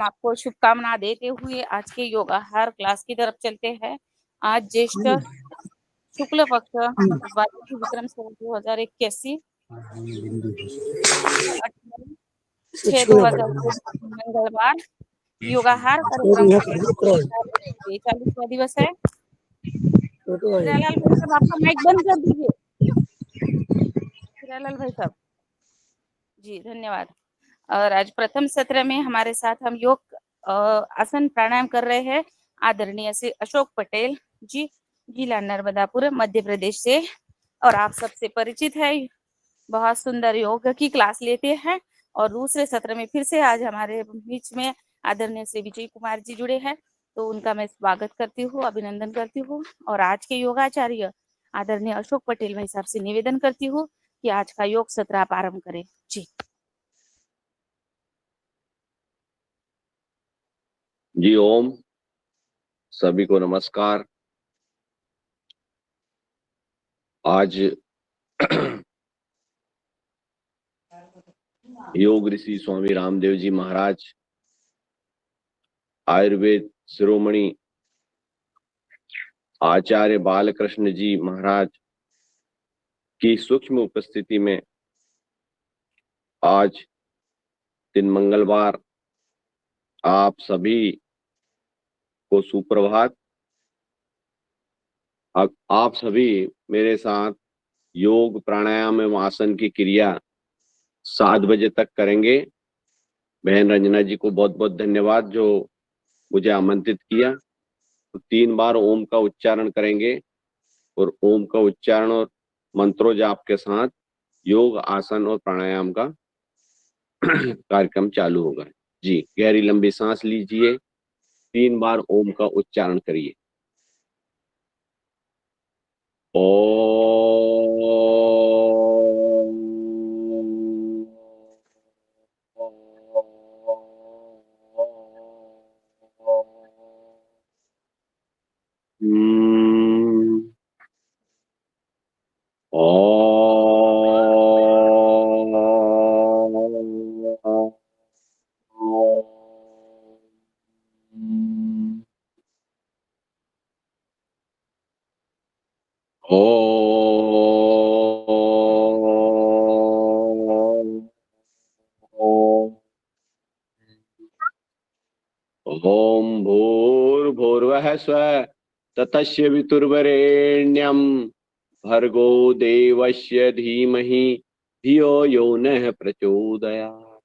आपको शुभकामना देते हुए आज के योगाहार क्लास की तरफ चलते हैं। आज ज्येष्ठ शुक्ल पक्ष वार्षिक विक्रम संवत 2081 6/2023 मंगलवार मंगलवार कार्यक्रम का 43वां दिवस है। हिरालाल भाई साहब, आपका माइक बंद कर दीजिए। हिरालाल भाई साहब जी, धन्यवाद। और आज प्रथम सत्र में हमारे साथ हम योग आसन प्राणायाम कर रहे हैं। आदरणीय श्री अशोक पटेल जी, जिला नर्मदापुर, मध्य प्रदेश से, और आप सबसे परिचित है, बहुत सुंदर योग की क्लास लेते हैं। और दूसरे सत्र में फिर से आज हमारे बीच में आदरणीय श्री विजय कुमार जी जुड़े हैं, तो उनका मैं स्वागत करती हूँ, अभिनंदन करती हूँ। और आज के योगाचार्य आदरणीय अशोक पटेल भाई साहब से निवेदन करती हूँ कि आज का योग सत्र आप आरंभ करें जी। जी ओम, सभी को नमस्कार। आज योग ऋषि स्वामी रामदेव जी महाराज, आयुर्वेद शिरोमणि आचार्य बालकृष्ण जी महाराज की सूक्ष्म उपस्थिति में आज दिन मंगलवार आप सभी को सुप्रभात। आप सभी मेरे साथ योग प्राणायाम एवं आसन की क्रिया 7 बजे तक करेंगे। बहन रंजना जी को बहुत बहुत धन्यवाद जो मुझे आमंत्रित किया। तो 3 बार ओम का उच्चारण करेंगे और ओम का उच्चारण और मंत्रों जाप के साथ योग आसन और प्राणायाम का कार्यक्रम चालू होगा। जी, गहरी लंबी सांस लीजिए, 3 बार ओम का उच्चारण करिए। ओम भूर्भुवः स्वः ततस्य वितुर्वरेण्यं भर्गो देवस्य धीमहि धियो यो नः प्रचोदयात्।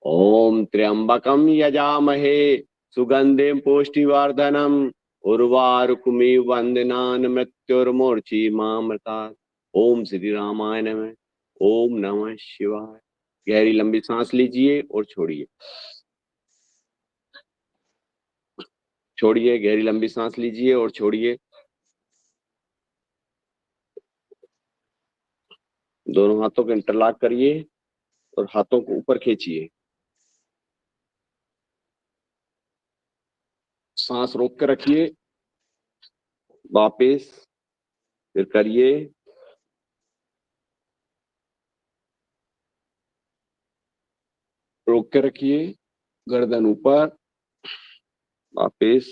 ओम त्र्यंबकं यजामहे सुगंधिं पुष्टिवर्धनम् उर्वारुकमिव वन्दनान् मृत्युर्मूर्छिमामृतात्। ओम श्री रामाय नमः। ओम नमः शिवाय। गहरी लंबी सांस लीजिए और छोड़िए। छोड़िए, गहरी लंबी सांस लीजिए और छोड़िए। दोनों हाथों को इंटरलॉक करिए और हाथों को ऊपर खींचिए। सांस रोक कर रखिए, वापस फिर करिए। रोक के रखिए, गर्दन ऊपर, वापस।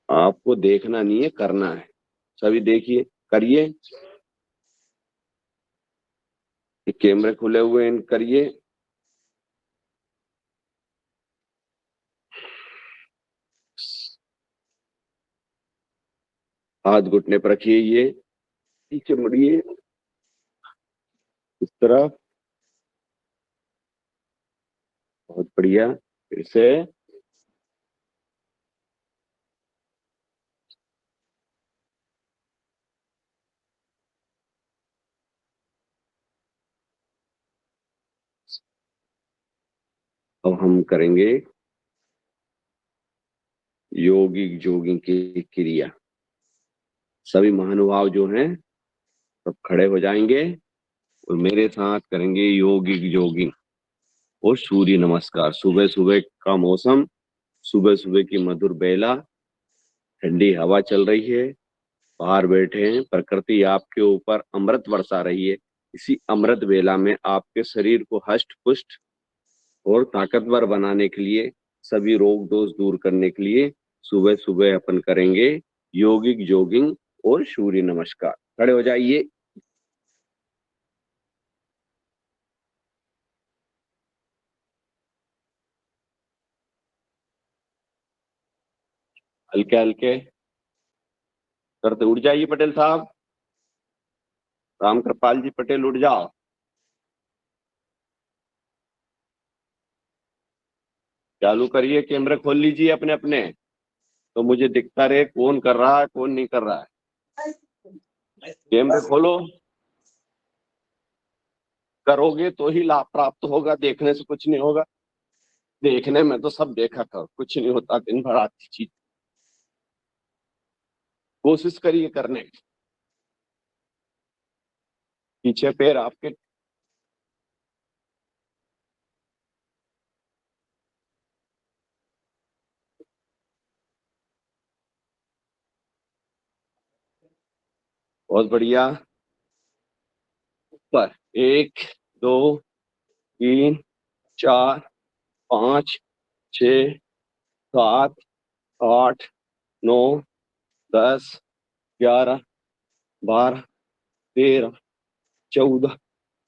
आपको देखना नहीं है, करना है। सभी देखिए, करिए। कैमरे खुले हुए हैं, करिए। हाथ घुटने पर रखिए, ये पीछे मुड़िए इस तरफ। बहुत बढ़िया। फिर से अब हम करेंगे योगिक जोगिंग की क्रिया। सभी महानुभाव जो हैं सब खड़े हो जाएंगे और मेरे साथ करेंगे योगिक जोगिंग और सूर्य नमस्कार। सुबह सुबह का मौसम, सुबह सुबह की मधुर बेला, ठंडी हवा चल रही है बाहर बैठे हैं, प्रकृति आपके ऊपर अमृत बरसा रही है। इसी अमृत वेला में आपके शरीर को हष्ट पुष्ट और ताकतवर बनाने के लिए, सभी रोग दोष दूर करने के लिए सुबह सुबह अपन करेंगे योगिक जोगिंग और सूर्य नमस्कार। खड़े हो जाइए। हल्के हल्के करते उठ जाइए पटेल साहब। राम कृपाल जी पटेल उठ जाओ। चालू करिए, कैमरे खोल लीजिए अपने अपने, तो मुझे दिखता रहे कौन कर रहा है कौन नहीं कर रहा है। कैमरे खोलो। करोगे तो ही लाभ प्राप्त होगा, देखने से कुछ नहीं होगा। देखने में तो सब देखा कर, कुछ नहीं होता दिन भर आती चीज। कोशिश करिए करने की। पीछे पैर आपके। बहुत बढ़िया। ऊपर 1 2 3 4 5 6 7 8 9 10 11 12 13 14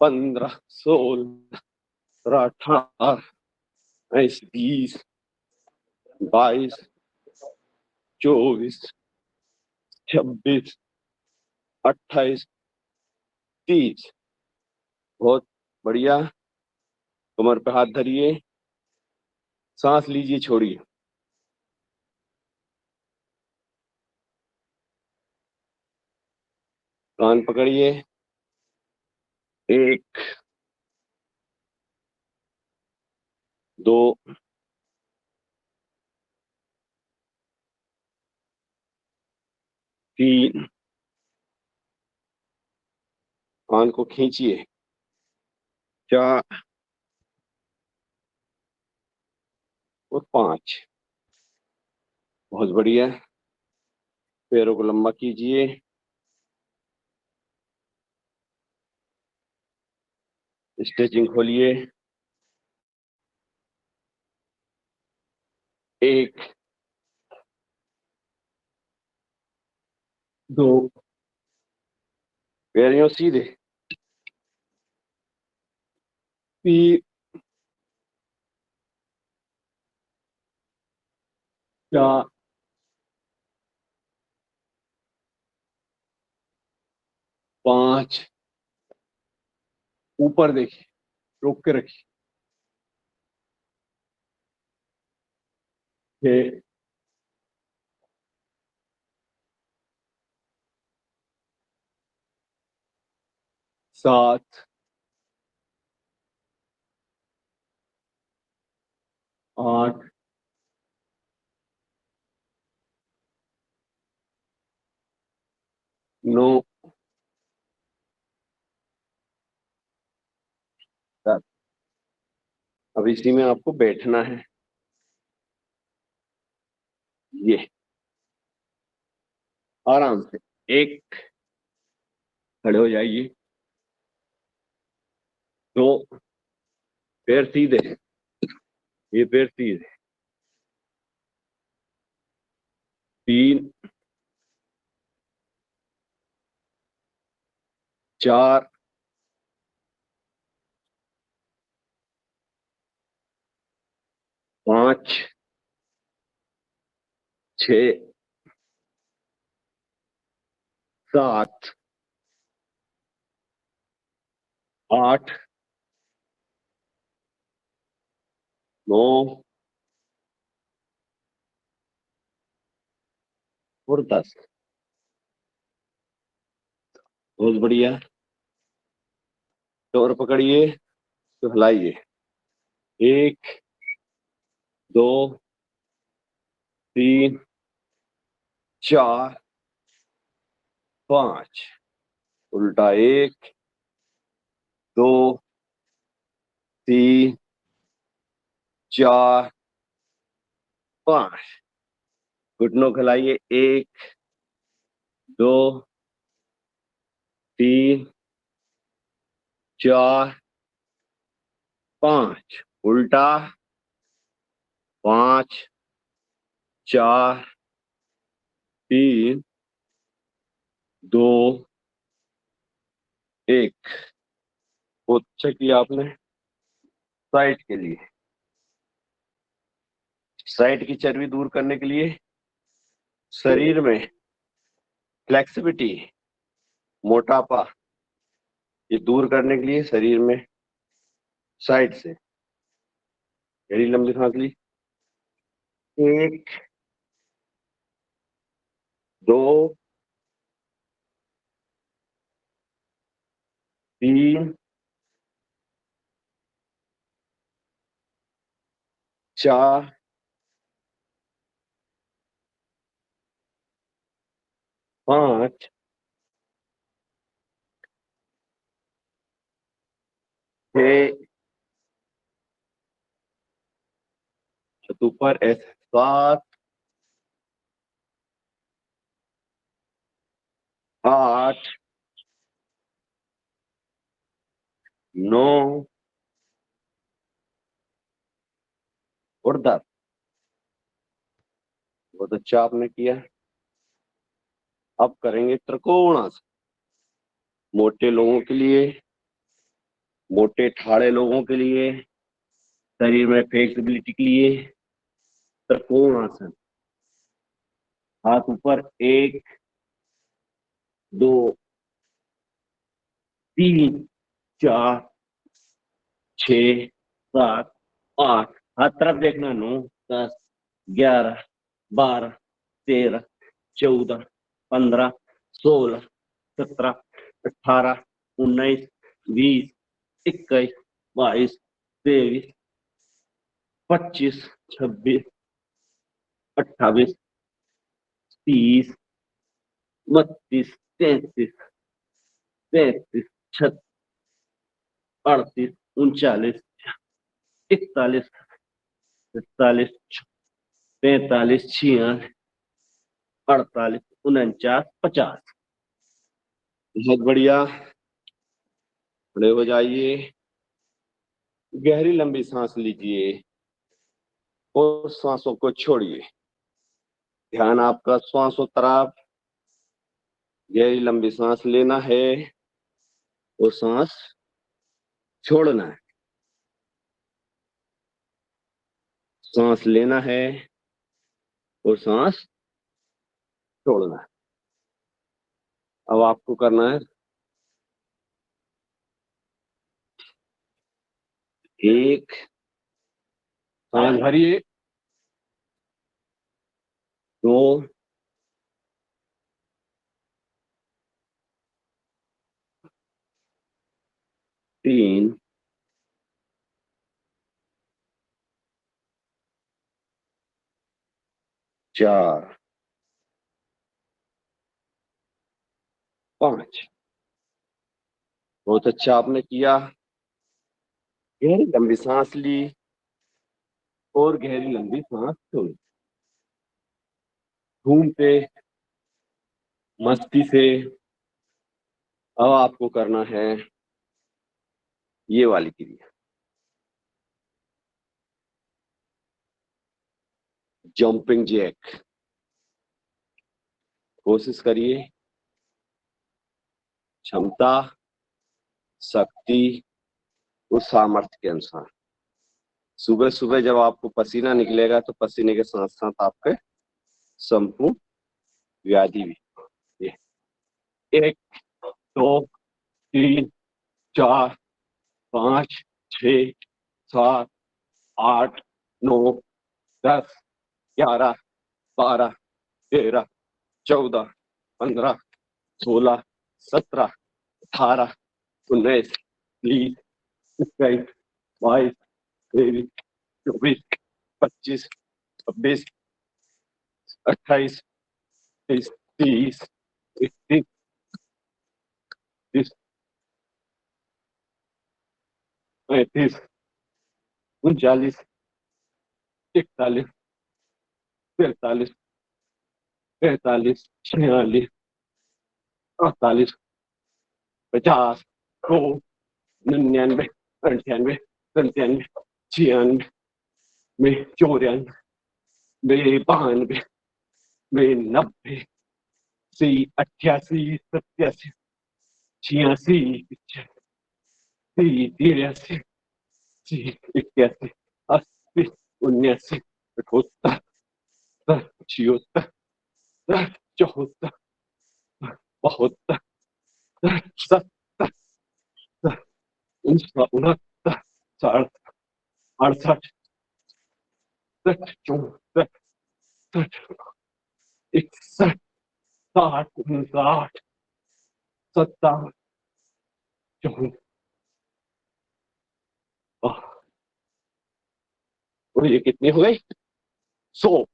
15 16 18 19 20 22 24 26 28 30। बहुत बढ़िया। कमर पे हाथ धरिए, सांस लीजिए, छोड़िए। कान पकड़िए। 1 2 3। कान को खींचिए। 4 और 5। बहुत बढ़िया। पैरों को लंबा कीजिए। स्ट्रेचिंग खोलिए। 1 2। पैरों सीधे। 3 4 5। ऊपर देखिए, रोक के रखिए। 6 7 8 9 10। अब इसी में आपको बैठना है। ये आराम से। 1। खड़े हो जाइए। 2। पैर सीधे। ये पैर सीधे। 3 4 5 6 7 8 9 और 10। बहुत बढ़िया। तो और पकड़िए, तो हिलाइए। 1 2 3 4 5। उल्टा। 1 2 3 4 5। घुटनों को हिलाइए। 1 2 3 4 5 उल्टा 5 4 3 2 1। बहुत अच्छा किया आपने। साइड के लिए, साइड की चर्बी दूर करने के लिए, शरीर में फ्लेक्सिबिलिटी, मोटापा, ये दूर करने के लिए शरीर में साइड से गहरी लंबी सांस ली। 1 2 3 4 5 6 ऊपर ऐसे 7 8 9 और 10। बहुत अच्छा आपने किया। अब करेंगे त्रिकोणासन। मोटे लोगों के लिए, मोटे ठाड़े लोगों के लिए, शरीर में फ्लेक्सिबिलिटी के लिए त्रिकोणासन। हाथ ऊपर, 1 2 3 4 6 7 8। हाथ तरफ देखना। 9 10 11 12 13 14 15 16 17 18 19 20 21 22 23 25 26 28 30 32 33 33 36 38 39 41 42 43 46 48 49 50। बहुत बढ़िया। खड़े हो जाइए, गहरी लंबी सांस लीजिए और सांसों को छोड़िए। ध्यान आपका श्वासों तरफ। गहरी लंबी सांस लेना है और सांस छोड़ना है। सांस लेना है और सांस छोड़ना है। अब आपको करना है 1 सांस भरिए, 2 3 4 5। बहुत अच्छा आपने किया। गहरी लंबी सांस ली और गहरी लंबी सांस छोड़ी। घूमते मस्ती से। अब आपको करना है ये वाली क्रिया, जंपिंग जैक। कोशिश करिए क्षमता, शक्ति और सामर्थ्य के अनुसार। सुबह सुबह जब आपको पसीना निकलेगा तो पसीने के साथ साथ आपके संपूर्ण व्याधि भी। ये 1 2 3 4 5 6 7 8 9 10 11 12 13 14 15 16 17 18 19 20 21 22 23 24 25 26 28 30 31 32 33 39 41 43 45 46 46 48, 50, 100, 99, 98, 97, 96, 94, 92, 90, 88, 87, 86, 83, 81, 80, 79, 78, 76, 74, 72, 73, 69, 60, 68, 64, 61, 60, 59, 57, 54, और ये कितनी हो गई? 100।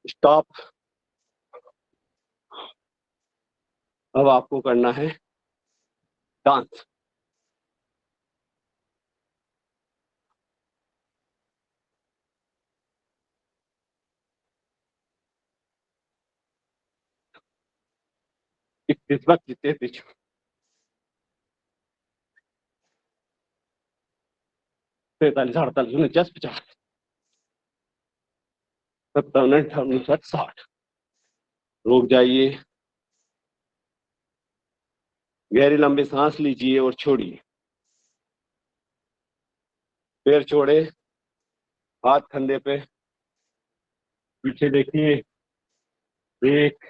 स्टॉप। अब आपको करना है डांस। इस वक्त जितने 43, 48, 49, 50, 57, 58, 60। रुक जाइए, गहरी लंबी सांस लीजिए और छोड़िए। पैर छोड़े, हाथ कंधे पे, पीछे देखिए। 1,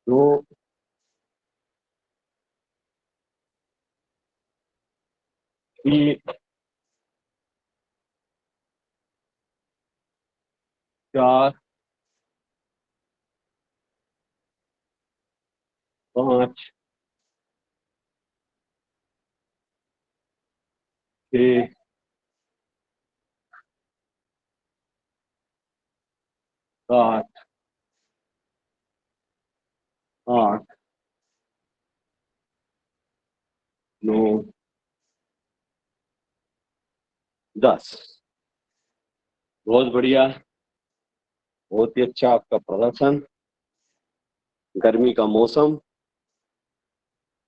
2, 3, 4, 5, 6, 7, 8, 9, 10। बहुत बढ़िया, बहुत ही अच्छा आपका प्रदर्शन। गर्मी का मौसम,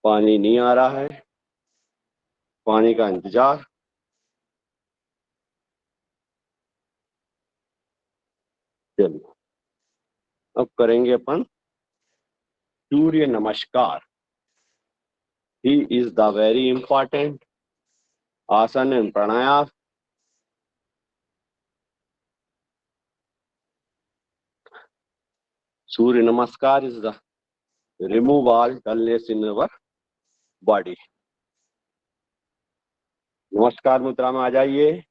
पानी नहीं आ रहा है, पानी का इंतजार। चलिए, अब करेंगे अपन सूर्य नमस्कार। He is the very important आसन एंड प्राणायाम। सूर्य नमस्कार is the remove all dullness in our body. नमस्कार मुद्रा में आ जाइए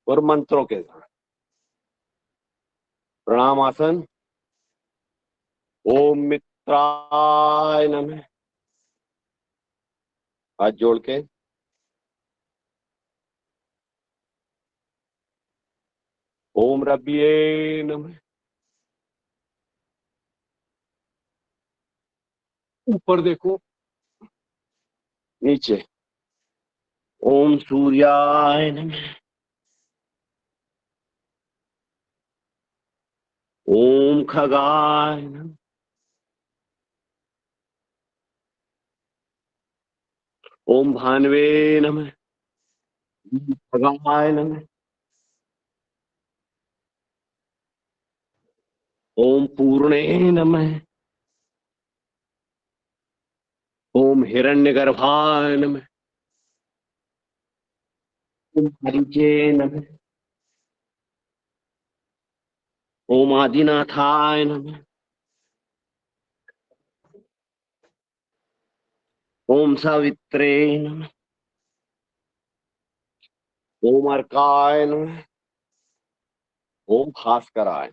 और मंत्रों के साथ प्रणाम आसन। ओम मित्राय नमः, हाथ जोड़ के। ओम रब्बिये नमः, ऊपर देखो, नीचे। ओम सूर्याय नमः, ओम खगाय नमः, ओम भानवे नमः, ओम खगाय नमः, ओम पूर्णे नमः, ओम हिरण्यगर्भाय नमः, ओम हरिजे नमः, ओम आदिनाथाय नमः, ओम सावित्रे नमः, ओम अर्काय नमः, ओम भास्कराय।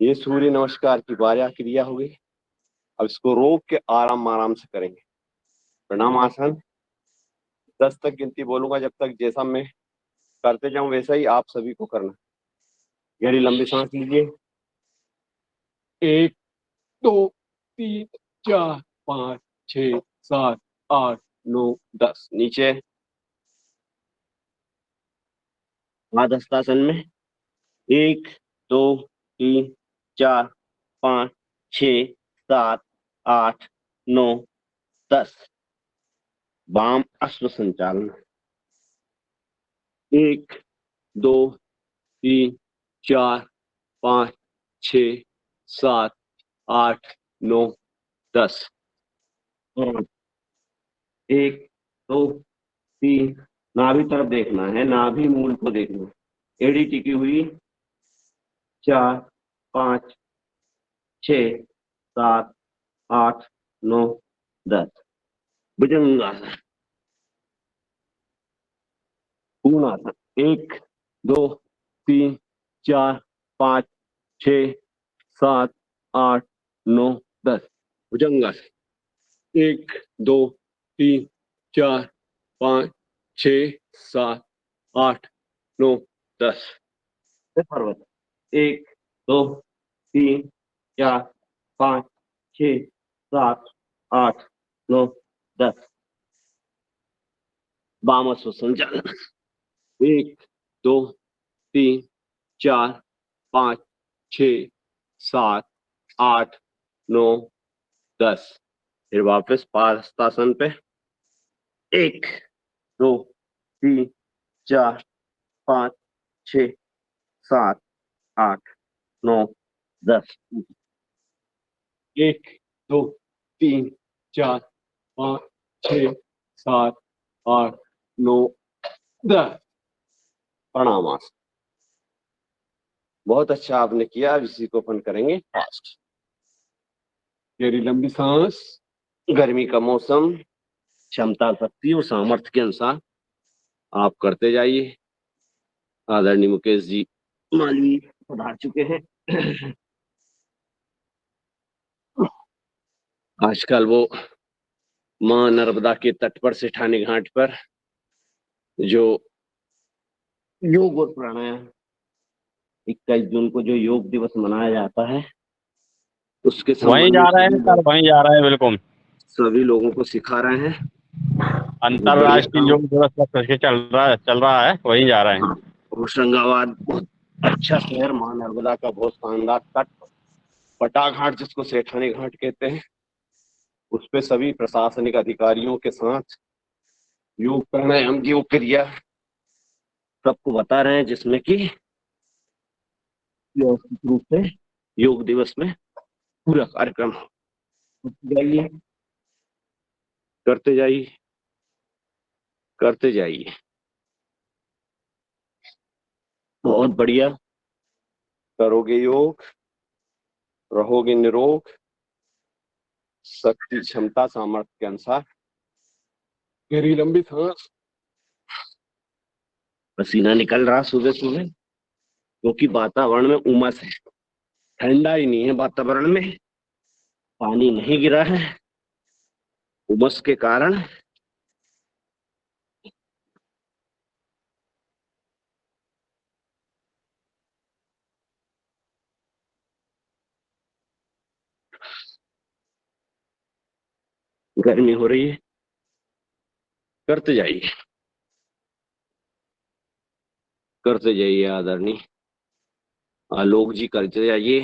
ये सूर्य नमस्कार की 12 क्रिया हो गई। अब इसको रोक के आराम आराम से करेंगे। प्रणाम आसन। 10 तक गिनती बोलूंगा, जब तक जैसा मैं करते जाऊं वैसा ही आप सभी को करना। गहरी लंबी सांस लीजिए। 1, 2, 3, 4, 5, 6, 7, 8, 9, 10। नीचे आध हस्तासन में 1, 2, 3 4 5 6 7 8 9 10। वाम अश्व संचालन। 1 2 3 4 5 6 7 8 9 10। 1 2 3। नाभि तरफ देखना है, नाभि मूल को देखना। एड़ी टिकी हुई। 4 5 6 7 8 9 10। भुजंगासन। पूर्णासन। 1 2 3 4 5 6 7 8 9 10। भुजंगासन। 1 2 3 4 5 6 7 8 9 10। पर्वत। 1 2 3 4 5 6 7 8 9 10। वामस्व संचालन। 1 2 3 4 5 6 7 8 9 10। फिर वापस पादहस्तासन पे। 1 2 3 4 5 6 7 8 9 10। 1 2 3 4 5 6 7 8 9 10। प्रणामासन। बहुत अच्छा आपने किया। अब इसी को अपन करेंगे फास्ट। गहरी लंबी सांस। गर्मी का मौसम, क्षमता, शक्ति और सामर्थ्य के अनुसार आप करते जाइए। आदरणीय मुकेश जी माननीय पधार चुके हैं। आजकल वो मां नर्मदा के तट पर सेठानी घाट पर जो योग और प्राणायाम 21 जून को जो योग दिवस मनाया जाता है उसके वहीं संबंध जा में रहे हैं सर, वहीं जा रहे हैं बिल्कुल। सभी लोगों को सिखा रहे हैं। बहुत बढ़िया अंतर्राष्ट्रीय काम। योग दिवस का करके चल रहा है, वहीं जा रहे हैं। होशंगाबाद बहुत अच्छा शहर, मां नर्मदा का बहुत शानदार तट, पटा घाट जिसको सेठानी घाट कहते हैं, उस पे सभी प्रशासनिक अधिकारियों के साथ योग प्राणायाम योग क्रिया सबको बता रहे हैं, जिसमें कि व्यवस्थित रूप से योग दिवस में पूरा कार्यक्रम जाइए, करते जाइए, करते जाइए। बहुत बढ़िया। करोगे योग, रहोगे निरोग, शक्ति, क्षमता, सामर्थ्य के अनुसार। गहरी लंबी सांस। पसीना निकल रहा सुबह सुबह, क्योंकि वातावरण में उमस है। ठंडा ही नहीं है वातावरण में, पानी नहीं गिरा है, उमस के कारण गर्मी हो रही है। करते जाइए, करते जाइए। आदरणीय आलोक जी करते जाइए।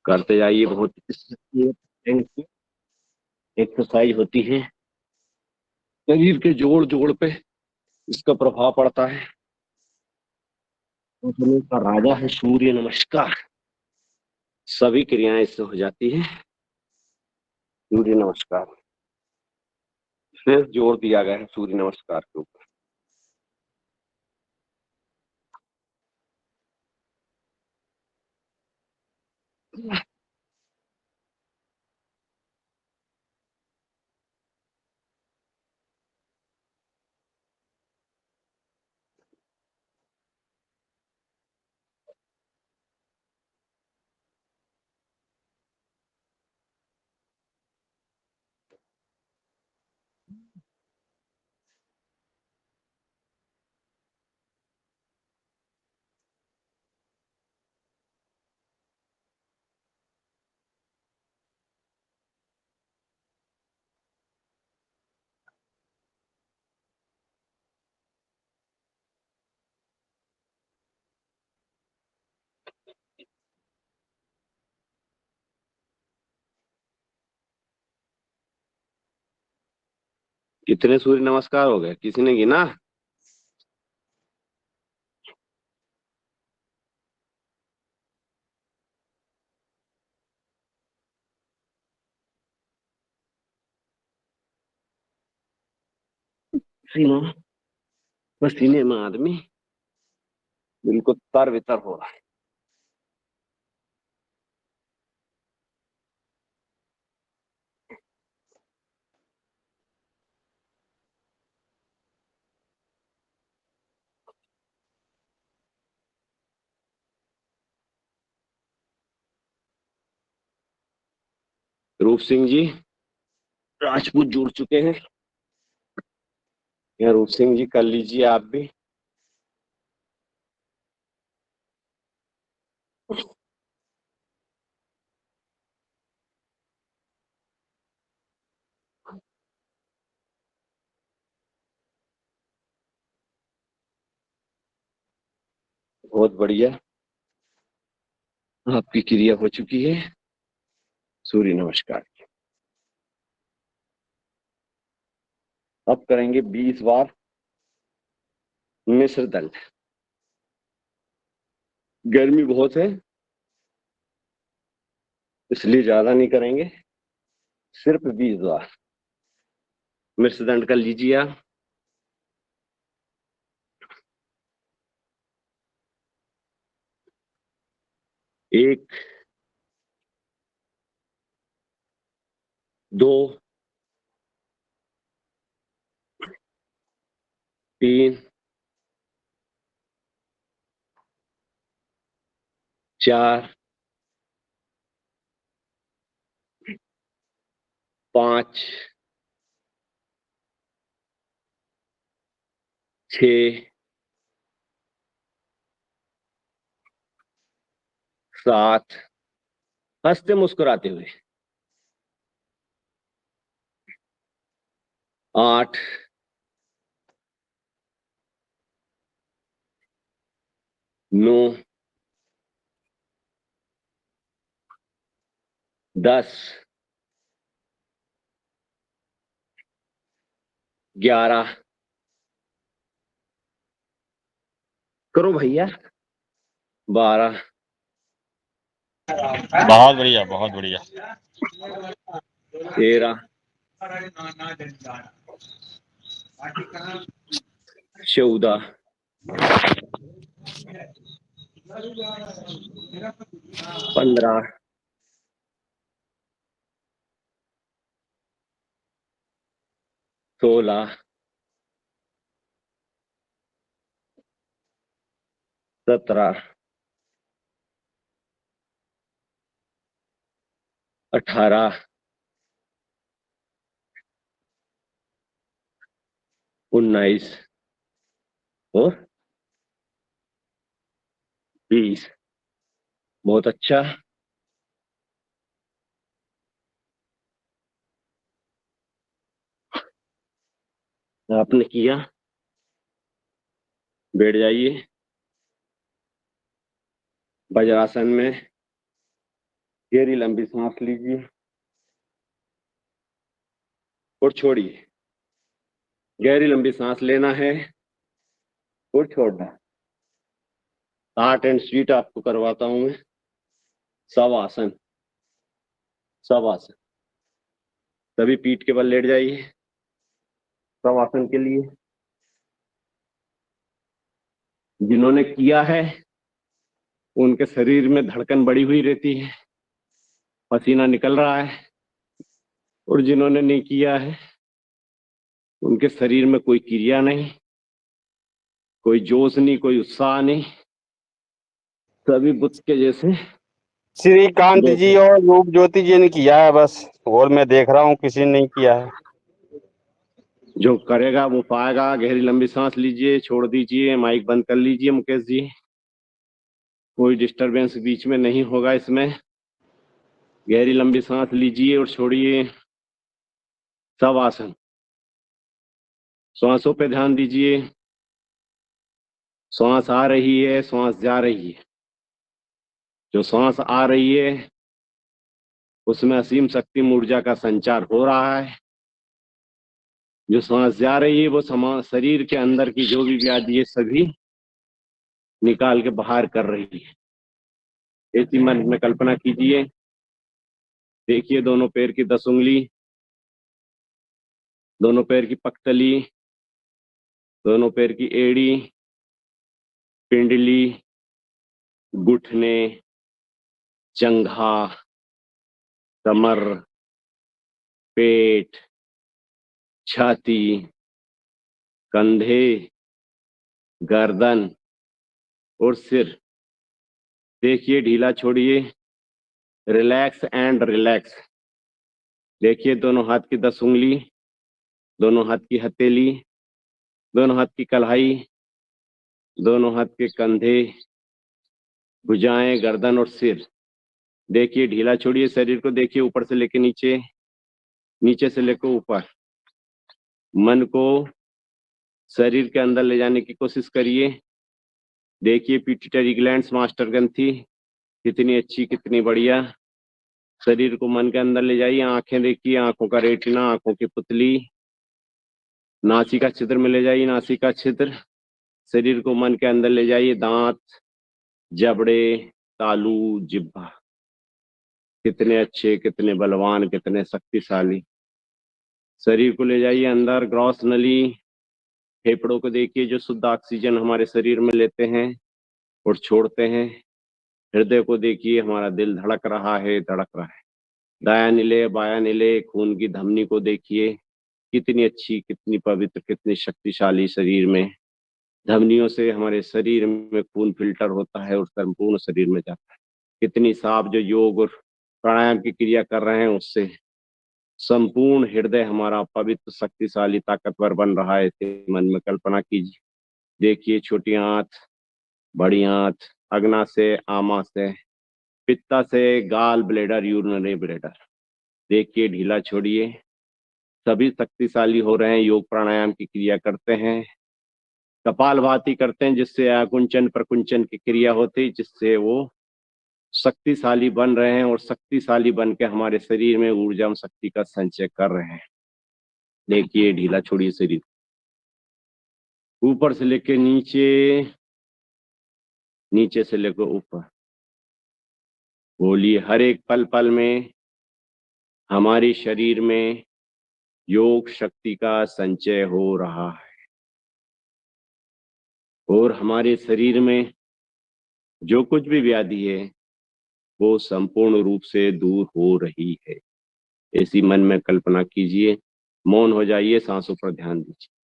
करते जाइए। बहुत एक्सरसाइज होती है, शरीर के जोड़ जोड़ पे इसका प्रभाव पड़ता है। आसनों का राजा है सूर्य नमस्कार। सभी क्रियाएं इससे हो जाती है। सूर्य नमस्कार फिर जोर दिया गया है सूर्य नमस्कार के ऊपर। कितने सूर्य नमस्कार हो गए, किसी ने गिना? पसीना पसीने में आदमी बिल्कुल तर वितर हो रहा है। रूप सिंह जी राजपूत जुड़ चुके हैं। या रूप सिंह जी कर लीजिए आप भी। बहुत बढ़िया, आपकी क्रिया हो चुकी है सूर्य नमस्कार की। अब करेंगे 20 बार मिश्र दंड। गर्मी बहुत है इसलिए ज्यादा नहीं करेंगे, सिर्फ 20 बार मिश्र दंड कर लीजिए आप। 1 2 3 4 5 6 7, हंसते मुस्कुराते हुए। 8 9 10 11, करो भैया, 12 बहुत बढ़िया, बहुत बढ़िया। 13 14 15 16 17 18 19 और 20। बहुत अच्छा। आपने किया, बैठ जाइए। वज्रासन में गहरी लंबी सांस लीजिए और छोड़िए। गहरी लंबी सांस लेना है और छोड़ना है। हॉट एंड स्वीट आपको करवाता हूं मैं। सब आसन, सब आसन। सभी पीठ के बल लेट जाइए सब आसन के लिए। जिन्होंने किया है उनके शरीर में धड़कन बढ़ी हुई रहती है, पसीना निकल रहा है, और जिन्होंने नहीं किया है उनके शरीर में कोई क्रिया नहीं, कोई जोश नहीं, कोई उत्साह नहीं, सभी बुत के जैसे। श्रीकांत जी बैठे। और रूप ज्योति जी ने किया है बस, और मैं देख रहा हूँ किसी ने नहीं किया है। जो करेगा वो पाएगा। गहरी लंबी सांस लीजिए, छोड़ दीजिए, माइक बंद कर लीजिए मुकेश जी। कोई डिस्टरबेंस बीच में नहीं होगा इसमें। गहरी लंबी सांस लीजिए और छोड़िए। सब आसन। श्वासों पे ध्यान दीजिए। श्वास आ रही है, श्वास जा रही है। जो श्वास आ रही है उसमें असीम शक्ति ऊर्जा का संचार हो रहा है। जो सांस जा रही है वो शरीर के अंदर की जो भी व्याधि है सभी निकाल के बाहर कर रही है। ऐसी मन में कल्पना कीजिए। देखिए दोनों पैर की 10 उंगली, दोनों पैर की पकतली, दोनों पैर की एड़ी, पिंडली, घुटने, जंघा, कमर, पेट, छाती, कंधे, गर्दन और सिर। देखिए ढीला छोड़िए, रिलैक्स एंड रिलैक्स। देखिए दोनों हाथ की 10 उंगली, दोनों हाथ की हथेली, दोनों हाथ की कलाई, दोनों हाथ के कंधे, भुजाएं, गर्दन और सिर। देखिए ढीला छोड़िए शरीर को। देखिए ऊपर से लेके नीचे, नीचे से लेकर ऊपर। मन को शरीर के अंदर ले जाने की कोशिश करिए। देखिए पिट्यूटरी ग्लैंड्स, मास्टर ग्रंथि कितनी अच्छी, कितनी बढ़िया। शरीर को मन के अंदर ले जाइए। आंखें देखिए, आंखों का रेटिना, आंखों की पुतली, नासिका छिद्र में ले जाइए, नासिका छिद्र। शरीर को मन के अंदर ले जाइए। दांत, जबड़े, तालू, जिह्वा कितने अच्छे, कितने बलवान, कितने शक्तिशाली। शरीर को ले जाइए अंदर। ग्रॉस नली, फेफड़ों को देखिए जो शुद्ध ऑक्सीजन हमारे शरीर में लेते हैं और छोड़ते हैं। हृदय को देखिए, हमारा दिल धड़क रहा है, धड़क रहा है। दाया नीले, बाया नीले, खून की धमनी को देखिए कितनी अच्छी, कितनी पवित्र, कितनी शक्तिशाली। शरीर में धमनियों से हमारे शरीर में खून फिल्टर होता है और संपूर्ण शरीर में जाता है। कितनी साफ। जो योग और प्राणायाम की क्रिया कर रहे हैं उससे संपूर्ण हृदय हमारा पवित्र, शक्तिशाली, ताकतवर बन रहा है। इसे मन में कल्पना कीजिए। देखिए छोटी आंत, बड़ी आंत, अग्नाशय, आमाशय, पित्ता से गाल ब्लेडर, यूरिनरी ब्लेडर। देखिए ढीला छोड़िए। सभी शक्तिशाली हो रहे हैं। योग प्राणायाम की क्रिया करते हैं, कपालभाति करते हैं जिससे आकुंचन प्रकुंचन की क्रिया होती है, जिससे वो शक्तिशाली बन रहे हैं और शक्तिशाली बन के हमारे शरीर में ऊर्जा एवं शक्ति का संचय कर रहे हैं। देखिए ढीला छोड़िए शरीर, ऊपर से लेके नीचे, नीचे से लेकर ऊपर। बोलिए हर एक पल पल में हमारे शरीर में योग शक्ति का संचय हो रहा है और हमारे शरीर में जो कुछ भी व्याधि है वो संपूर्ण रूप से दूर हो रही है। ऐसी मन में कल्पना कीजिए। मौन हो जाइए, सांसों पर ध्यान दीजिए।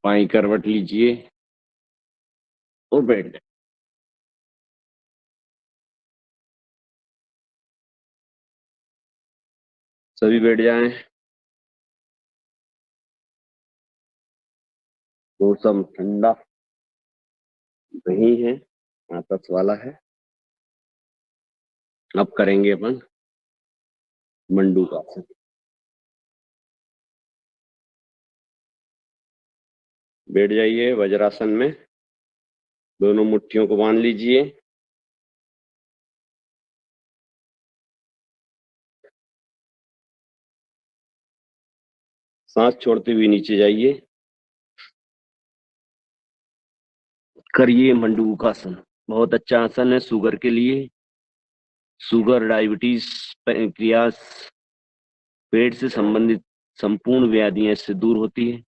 बाईं करवट लीजिए और बैठ जाए। सभी बैठ जाएं। मौसम ठंडा नहीं है, आतश वाला है। अब करेंगे अपन मंडूकासन। बैठ जाइए वज्रासन में। दोनों मुट्ठियों को बांध लीजिए। सांस छोड़ते हुए नीचे जाइए। करिए मंडूकासन। बहुत अच्छा आसन है शुगर के लिए। शुगर, डायबिटीज, पैंक्रियास, पेट से संबंधित संपूर्ण व्याधियां इससे दूर होती है।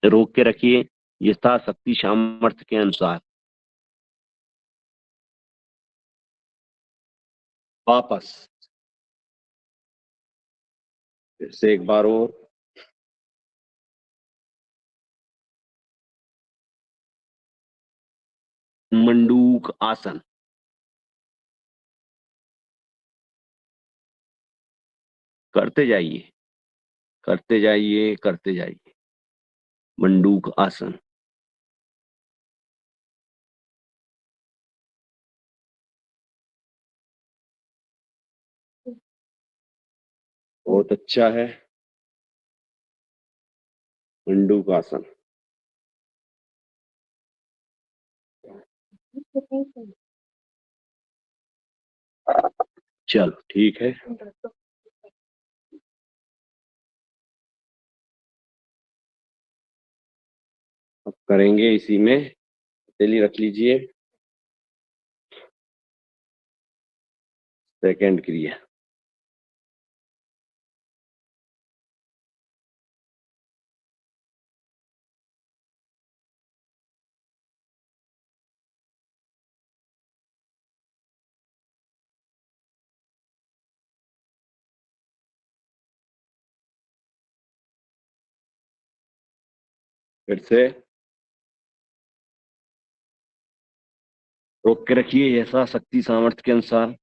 रोक के रखिए यथाशक्ति सामर्थ्य के अनुसार। वापस फिर से एक बार और। मंडूक आसन। करते जाइए, करते जाइए, करते जाइए। मंडूक आसन। बहुत अच्छा है। मंडूक आसन। चलो ठीक है। अब करेंगे इसी में, तेली रख लीजिए। सेकंड क्रिया। फिर से रोक के रखिए, ऐसा शक्ति सामर्थ्य के अनुसार।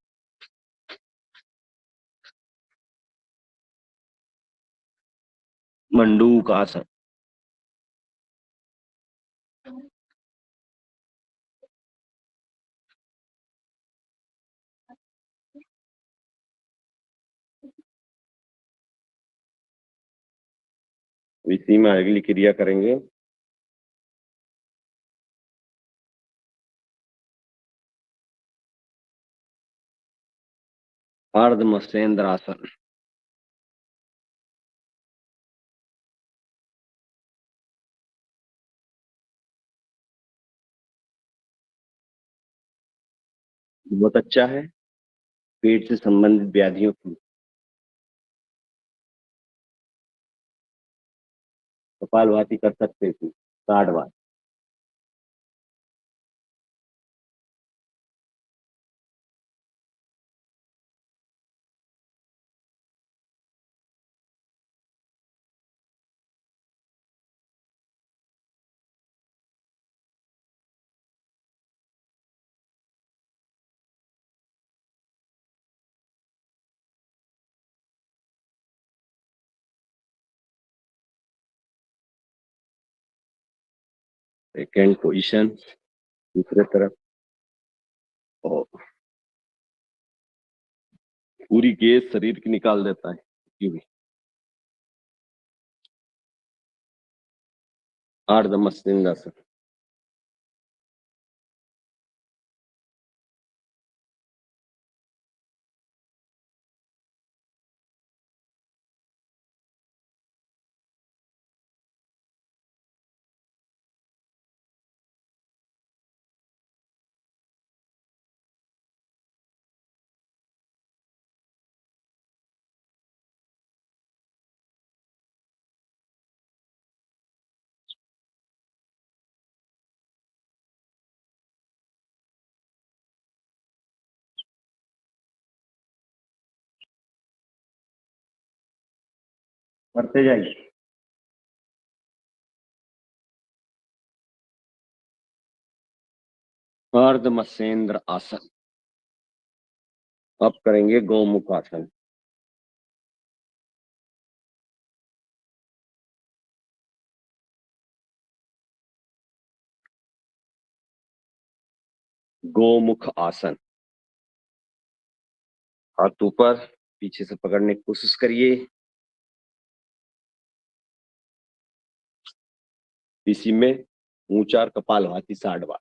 मंडूक आसन। इसी में अगली क्रिया करेंगे। अर्ध मत्स्येंद्र आसन। बहुत अच्छा है। पेट से संबंधित व्याधियों की, कपालभाति कर सकते थे 60 बार। सेकेंड पोजीशन, दूसरे तरफ। और पूरी गैस शरीर की निकाल देता है ये भी। अर्ध मत्स्येंद्र आसन। करते जाइए। अर्ध मत्स्येंद्र आसन। अब करेंगे गौमुख आसन। गोमुख आसन। हाथ ऊपर, पीछे से पकड़ने की कोशिश करिए। इसी में ऊंचा कपालभाति 60 बार।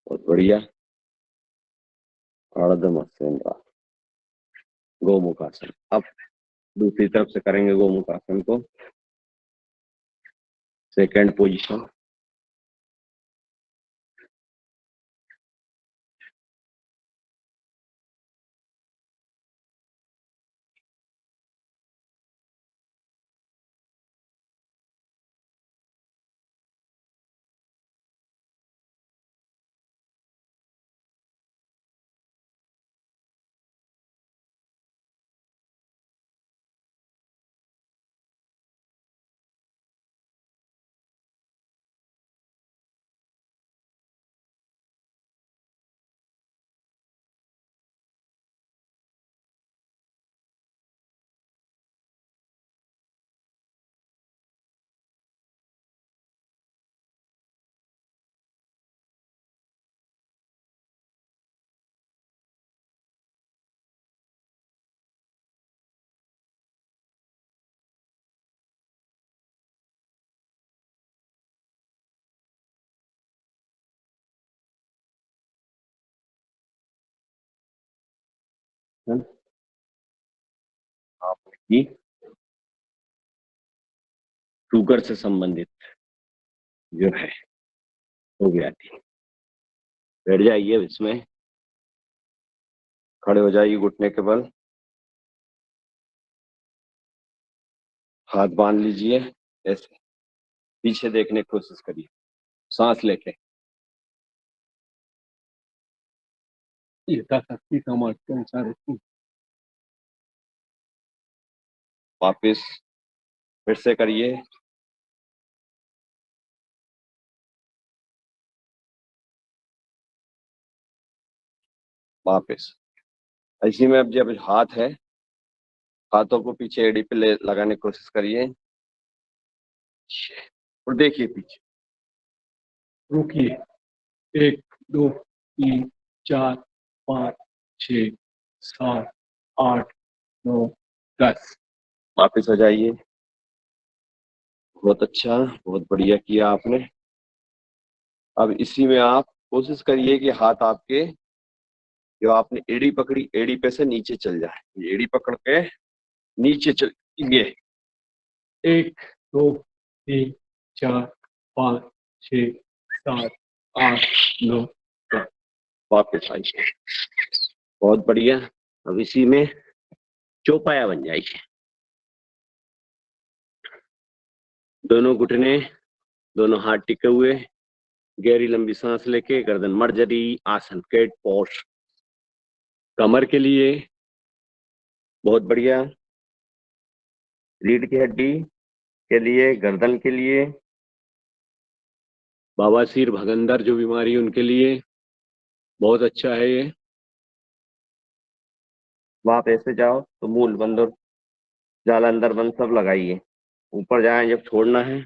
बहुत बढ़िया। अर्ध मत्स्येंद्र आसन। गोमुख आसन। अब दूसरी तरफ से करेंगे गोमुख आसन को। Second position. आपकी शुगर से संबंधित जो है हो गया थी। बैठ जाइए, इसमें खड़े हो जाइए घुटने के बल, हाथ बांध लीजिए, ऐसे पीछे देखने की कोशिश करिए, सांस लेके। यथाशक्ति समाज के अनुसार वापिस फिर से करिए। वापिस इसी में अब जब हाथ है, हाथों को पीछे एड़ी पे लगाने की कोशिश करिए और देखिए पीछे। रुकिए, 1 2 3 4 5 6 7 8 9 10। वापिस हो जाइए। बहुत अच्छा, बहुत बढ़िया किया आपने। अब इसी में आप कोशिश करिए कि हाथ आपके, जो आपने एड़ी पकड़ी, एड़ी पे से नीचे चल जाए। एड़ी पकड़ के नीचे चल, ये 1 2 3 4 5 6 7 8 9 10। वापिस आइए। बहुत बढ़िया। अब इसी में चौपाया बन जाइए। दोनों घुटने, दोनों हाथ टिके हुए, गहरी लंबी सांस लेके गर्दन मर्जरी आसन, कैट पोज। कमर के लिए बहुत बढ़िया, रीढ़ की हड्डी के लिए, गर्दन के लिए, बवासीर भगंदर जो बीमारी उनके लिए बहुत अच्छा है ये। आप ऐसे जाओ तो मूल बंद और जालंधर बंद सब लगाइए। ऊपर जाए जब छोड़ना है,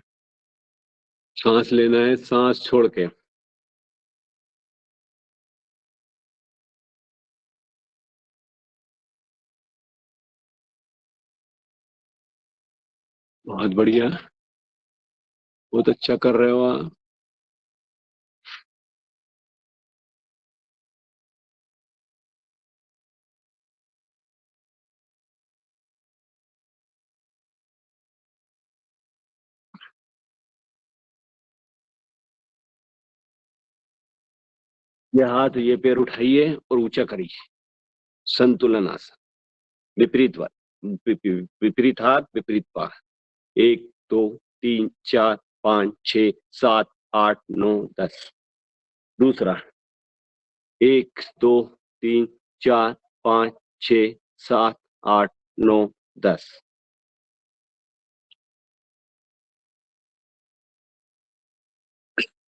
सांस लेना है, सांस छोड़ के। बहुत बढ़िया, बहुत अच्छा कर रहे हो आप। ये हाथ, ये पैर उठाइए और ऊंचा करिए, संतुलन आसन। विपरीत विपरीत हाथ, विपरीत पार। 1 2 3 4 5 6 7 8 9 10। दूसरा 1 2 3 4 5 6 7 8 9 10।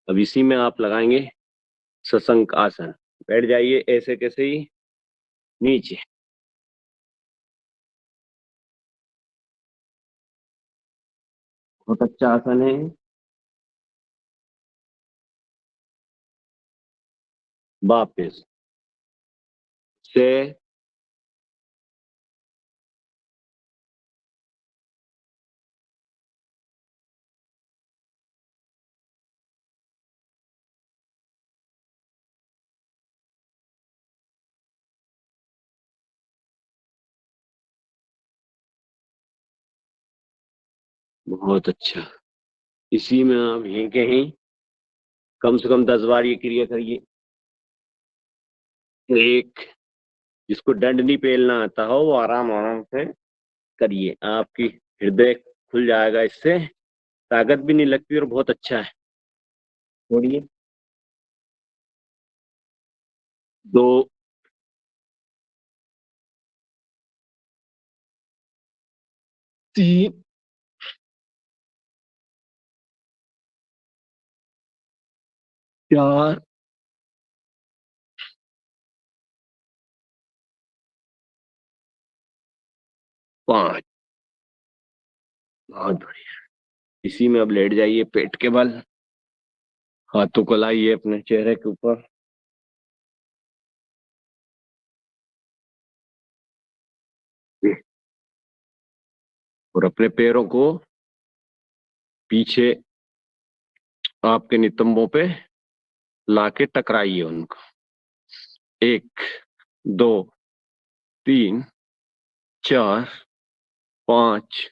अब इसी में आप लगाएंगे सशंक आसन। बैठ जाइए ऐसे कैसे ही नीचे। बहुत अच्छा आसन है। वापिस से बहुत अच्छा। इसी में आप यहीं कहीं कम से कम 10 बार ये क्रिया करिए। एक, जिसको दंड नहीं पेलना आता हो वो आराम आराम से करिए, आपकी हृदय खुल जाएगा, इससे ताकत भी नहीं लगती और बहुत अच्छा है। छोड़िए। दो, तीन, चार, पांच। बहुत बढ़िया। इसी में अब लेट जाइए पेट के बल, हाथों को लाइए अपने चेहरे के ऊपर। और अपने पैरों को पीछे आपके नितंबों पे लाके टकराइए उनको। एक, दो, तीन, चार, पांच,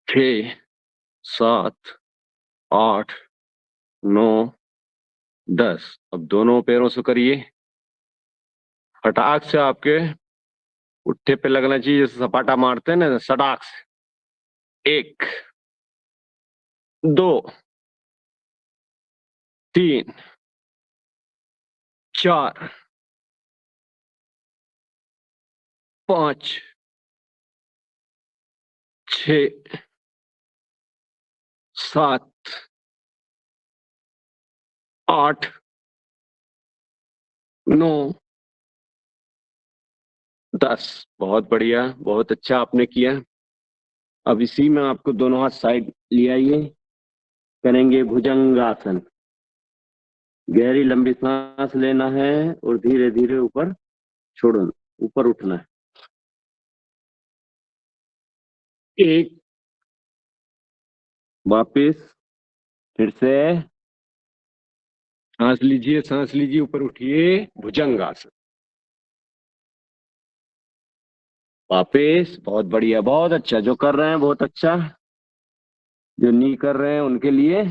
छः, सात, आठ, नौ, 10। अब दोनों पैरों से करिए। फटाक से आपके पुट्ठे पे लगना चाहिए, जैसे सपाटा मारते हैं ना, सटाक से। एक, दो, तीन, चार, पांच, छ, सात, आठ, नौ, 10। बहुत बढ़िया, बहुत अच्छा आपने किया। अब इसी में आपको दोनों हाथ साइड ले आइए, करेंगे भुजंगासन। गहरी लंबी सांस लेना है और धीरे धीरे ऊपर छोड़ना, ऊपर उठना है। एक, वापिस, फिर से सांस लीजिए, सांस लीजिए, ऊपर उठिए, भुजंगासन। वापिस। बहुत बढ़िया, बहुत अच्छा। जो कर रहे हैं बहुत अच्छा, जो नहीं कर रहे हैं उनके लिए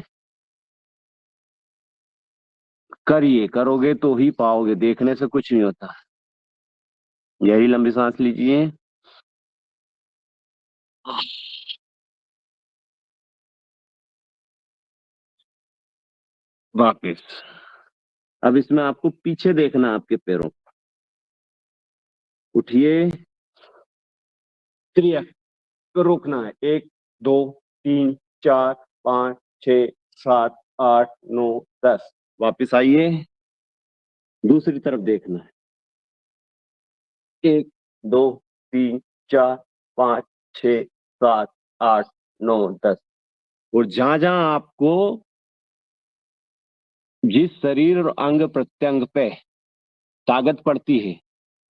करिए, करोगे तो ही पाओगे, देखने से कुछ नहीं होता। गहरी लंबी सांस लीजिए। वापिस। अब इसमें आपको पीछे देखना, आपके पैरों। उठिए, क्रिया को रोकना है। एक, दो, तीन, चार, पांच, छ, सात, आठ, नौ, 10। वापिस आइए, दूसरी तरफ देखना है। एक, दो, तीन, चार, पांच, छ, सात, आठ, नौ, 10। और जहां जहां आपको जिस शरीर और अंग प्रत्यंग पे ताकत पड़ती है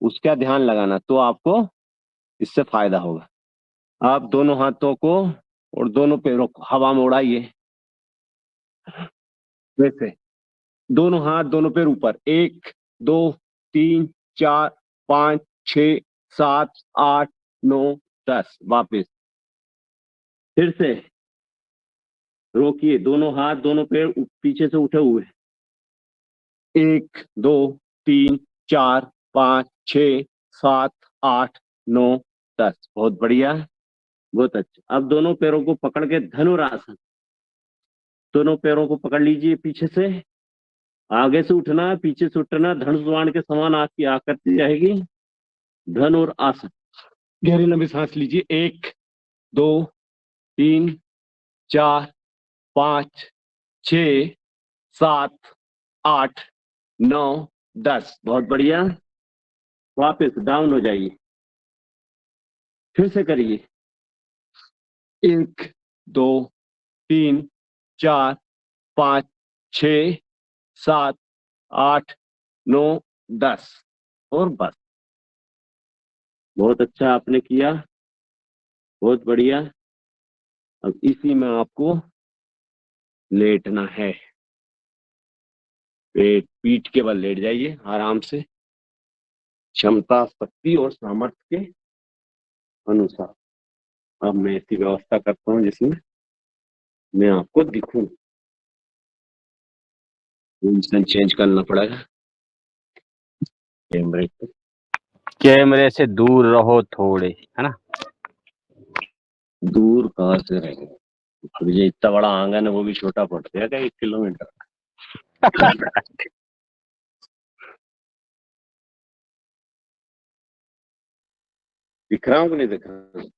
उसका ध्यान लगाना, तो आपको इससे फायदा होगा। आप दोनों हाथों को और दोनों पैरों को हवा में उड़ाइए। वैसे दोनों हाथ दोनों पैर ऊपर। एक, दो, तीन, चार, पांच, छ, सात, आठ, नौ, 10। वापिस। फिर से रोकिए, दोनों हाथ दोनों पैर पीछे से उठे हुए। एक, दो, तीन, चार, पांच, छ, सात, आठ, नौ, 10। बहुत बढ़िया, बहुत अच्छा। अब दोनों पैरों को पकड़ के धनुरासन। दोनों पैरों को पकड़ लीजिए पीछे से। आगे से उठना, पीछे से उठना, धनुष बाण के समान आपकी आकृति रहेगी। धनुर आसन। गहरी लंबी सांस लीजिए। एक, दो, तीन, चार, पांच, छ, सात, आठ, नौ, 10। बहुत बढ़िया। वापस डाउन हो जाइए, फिर से करिए। एक, दो, तीन, चार, पांच, छ, सात, आठ, नौ, 10। और बस। बहुत अच्छा आपने किया, बहुत बढ़िया। अब इसी में आपको लेटना है। पेट पीठ के बल लेट जाइए आराम से, क्षमता, शक्ति और सामर्थ्य के अनुसार। अब मैं ऐसी व्यवस्था करता हूँ जिसमें मैं आपको दिखूं। पोजीशन चेंज करना पड़ेगा कैमरे को। कैमरे से दूर रहो थोड़े, है ना। दूर कहाँ से रहेगा, मुझे इतना बड़ा आंगन है, वो भी छोटा पड़ता है क्या 1 किलोमीटर। दिख रहा हूँ कि नहीं दिख रहा हूँ?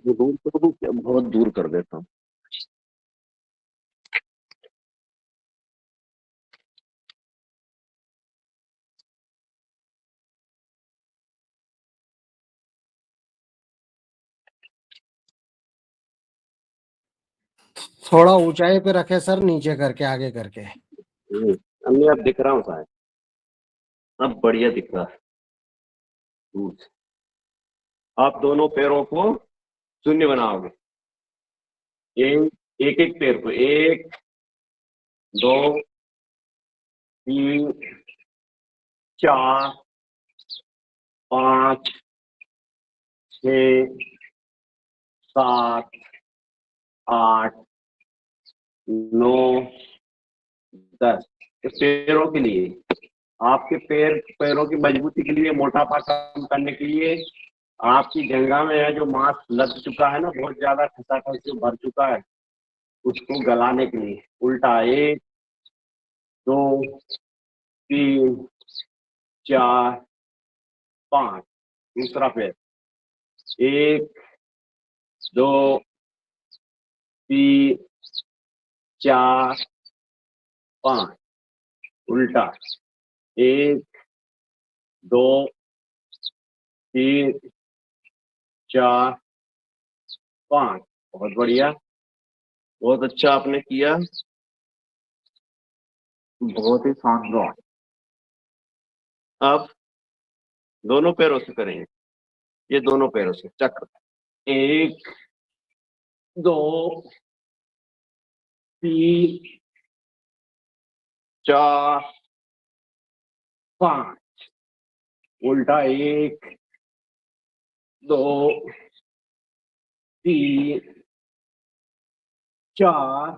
दूर तो बहुत दूर कर देता हूँ। थोड़ा ऊंचाई पे रखे सर, नीचे करके आगे करके। अब आप दिख रहा हूँ शायद, अब बढ़िया दिख रहा है दूर से। आप दोनों पैरों को शून्य बनाओगे, एक एक पैर को 1 2 3 4 5 6 7 8 9 10। पैरों के लिए, आपके पैरों की मजबूती के लिए, मोटापा कम करने के लिए, आपकी जंघा में है जो मांस लग चुका है ना, बहुत ज्यादा खसाखस जो भर चुका है, उसको गलाने के लिए। उल्टा 1 2 3 4 5। दूसरा पैर 1 2 3 4 5। उल्टा 1 2 3 4 5। बहुत बढ़िया, बहुत अच्छा आपने किया, बहुत ही शानदार। अब दोनों पैरों से करेंगे, ये दोनों पैरों से चक्र। 1 2 3 4 5। उल्टा 1 2 3 4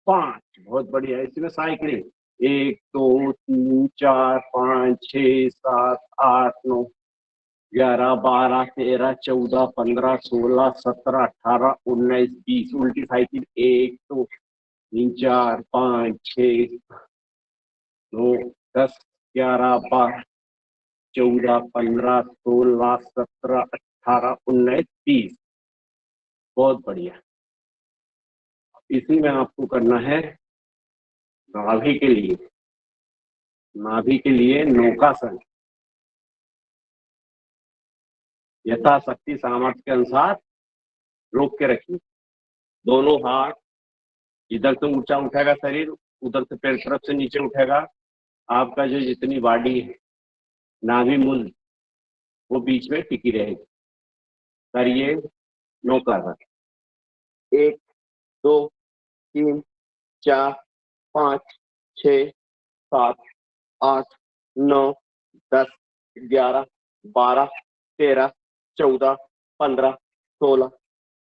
5। बहुत बढ़िया। इसमें साइकिलिंग 1 2 3 4 5 6 7 8 9 11 12 13 14 15 16 17 18 19 20। उल्टी साइकिल 1 2 3 4 5 6 9 10 11 12 14 15 16 17 18 19 20। बहुत बढ़िया। इसी में आपको करना है नाभि के लिए, नाभि के लिए नौकासन। यथाशक्ति सामर्थ्य के अनुसार रोक के रखिए। दोनों हाथ इधर से ऊंचा उठेगा शरीर, उधर से पैर तरफ से नीचे उठेगा। आपका जो जितनी बॉडी है, नाभि मूल, वो बीच में टिकी रहेगी। करिए नौकासन। 1 2 3 4 5 6 7 8 9 10 11 12 13 14 15 16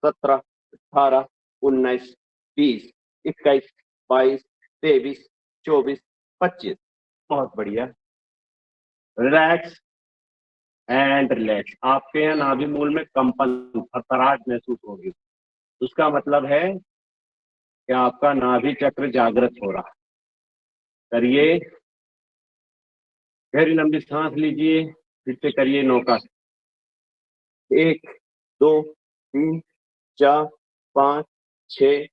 17 18 19 20 21 22 23 24 25। बहुत बढ़िया। Relax and relax. आपके यहाँ नाभि मूल में कंपन, थरथराहट महसूस होगी। उसका मतलब है कि आपका नाभि चक्र जागृत हो रहा है। करिए, गहरी लंबी सांस लीजिए, फिर से करिए नौका। 1 2 3 4 5 6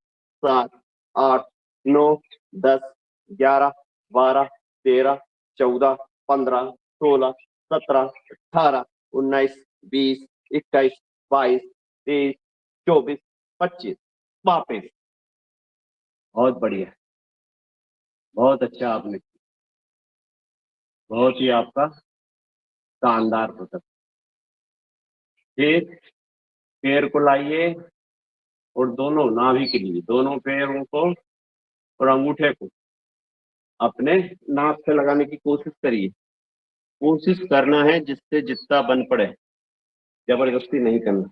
7 8 9 10 11 12 13 14 15 16 17 18 19 20 21 22 23 24 25। वापिस। बहुत बढ़िया, बहुत अच्छा आपने, बहुत ही आपका शानदार प्रदर्शन। फिर पैर को लाइए और दोनों नाभि के लिए दोनों पैरों को और अंगूठे को अपने नाक से लगाने की कोशिश करिए। कोशिश करना है जिससे जितना बन पड़े, जबरदस्ती नहीं करना।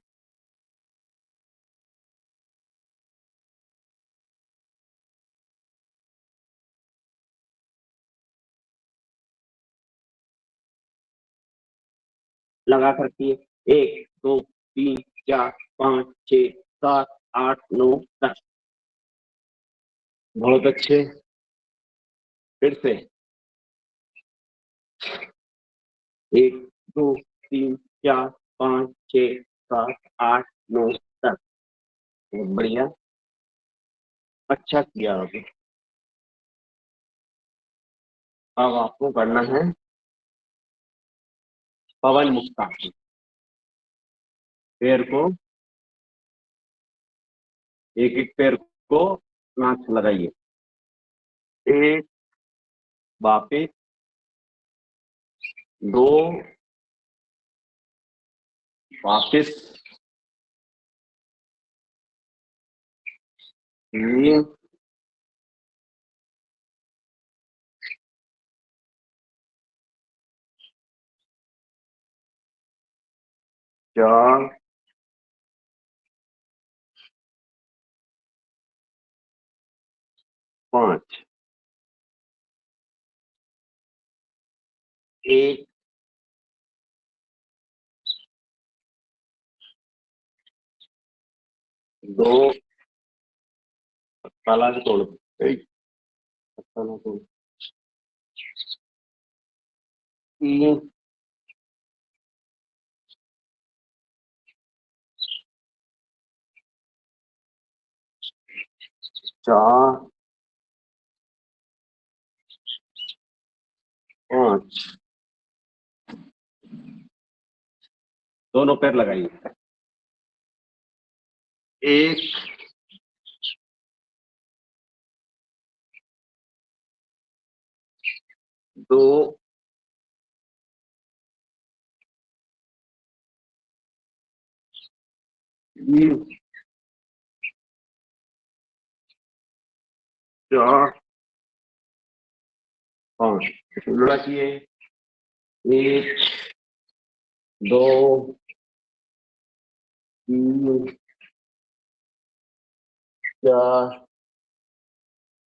लगा करके 1 2 3 4 5 6 7 8 9 10। बहुत अच्छे। फिर से 1 2 3 4 5 6 7 8 9 10। बहुत बढ़िया, अच्छा किया आपने। अब आपको करना है पवन मुक्ता। पैर को, एक एक पैर को नाक से लगाइए। एक, वापिस, 2, वापिस, 3, 4, 5। 1 2, ताला से तोड़ दो। ताला तोड़। 3, 4, 5। दोनों पैर लगाइए। 1 2 3 4 5। लड़ा चाहिए। 1 2 3 4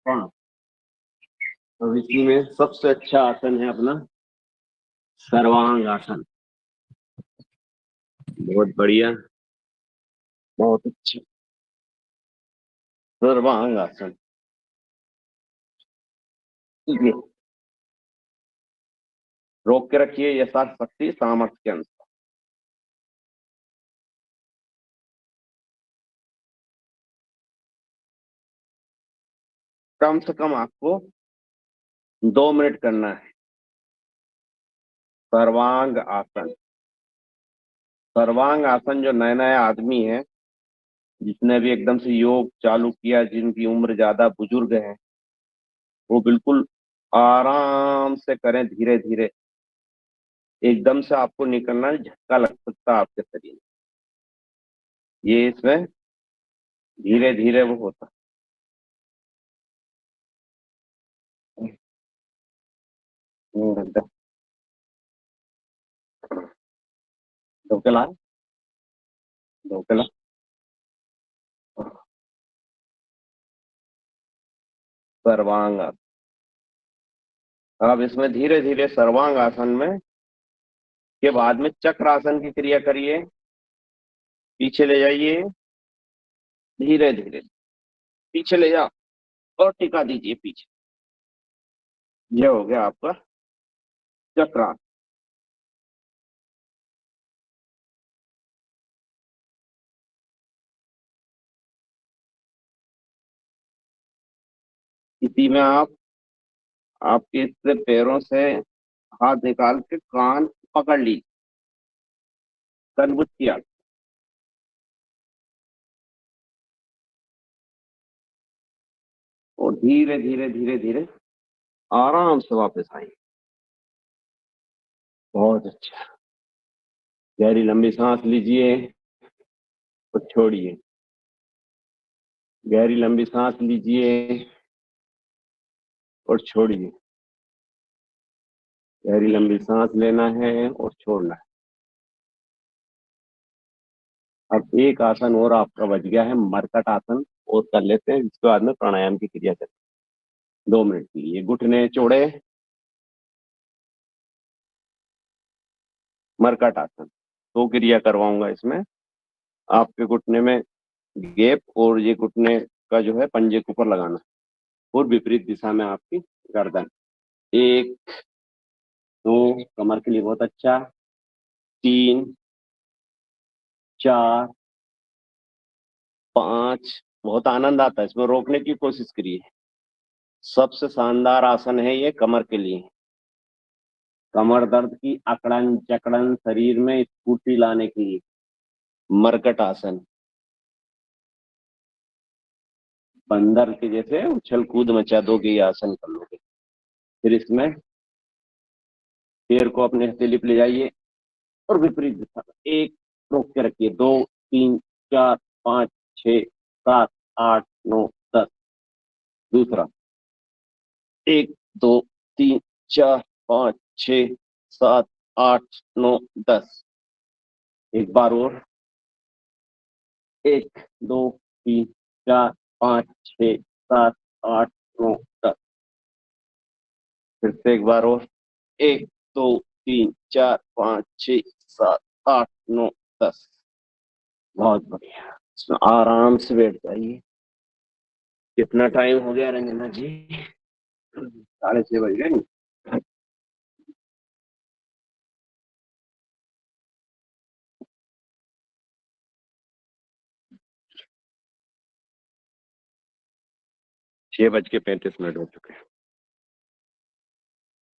5। अब इसी में सबसे अच्छा आसन है अपना सर्वांग आसन। बहुत बढ़िया, बहुत अच्छा। सर्वांग आसन। ये रोक के रखिए यथाशक्ति सामर्थ्य के अनुसार। कम से कम आपको 2 मिनट करना है। सर्वांग आसन। सर्वांग आसन जो नया नया आदमी है, जिसने भी एकदम से योग चालू किया, जिनकी उम्र ज्यादा बुजुर्ग है, वो बिल्कुल आराम से करें, धीरे धीरे। एकदम से आपको निकलना है, झटका लग सकता है आपके शरीर में। ये इसमें धीरे धीरे वो होता है। धोकेला धोकेला। सर्वांग आसन। अब इसमें धीरे धीरे सर्वांग आसन में के बाद में चक्र आसन की क्रिया करिए। पीछे ले जाइए, धीरे धीरे पीछे ले जाओ और टिका दीजिए पीछे। ये हो गया आपका चक्र आसन। इसी में आप आपके इससे पैरों से हाथ निकाल के कान पकड़ लीजिए, कनबुच्ची आसन। और धीरे धीरे धीरे धीरे आराम से वापस आइए। बहुत अच्छा। गहरी लंबी सांस लीजिए और छोड़िए। गहरी लंबी सांस लीजिए और छोड़िए। गहरी लंबी सांस लेना है और छोड़ना है। अब एक आसन और आपका बच गया है, मरकट आसन, और कर लेते हैं, इसके बाद में प्राणायाम की क्रिया करें 2 मिनट के लिए। घुटने चौड़े, मरकट आसन। तो क्रिया करवाऊंगा इसमें। आपके घुटने में गैप, और ये घुटने का जो है पंजे के ऊपर लगाना, और विपरीत दिशा में आपकी गर्दन। 1 2, कमर के लिए बहुत अच्छा। 3 4 5, बहुत आनंद आता है इसमें, रोकने की कोशिश करिए। सबसे शानदार आसन है ये कमर के लिए। कमर दर्द की अकड़न जकड़न शरीर में स्फूर्ति लाने के लिए मरकट आसन। बंदर के जैसे उछल कूद मचा दोगे ये आसन कर लोगे। फिर इसमें पैर को अपने हथेली पे ले जाइए और विपरीत दिशा में 1, रोक के रखिए। 2 3 4 5 6 7 8 9 10। दूसरा 1 2 3 4 5 6 7 8 9 10। एक बार और 1 2 3 4 5 6 7 8 9 10। फिर से एक बार और 1 2 3 4 5 6 7 8 9 10। बहुत बढ़िया। इसमें आराम से बैठ जाइए। कितना टाइम हो गया रंजना जी? 6:30 बज गए। 6:35 हो चुके हैं।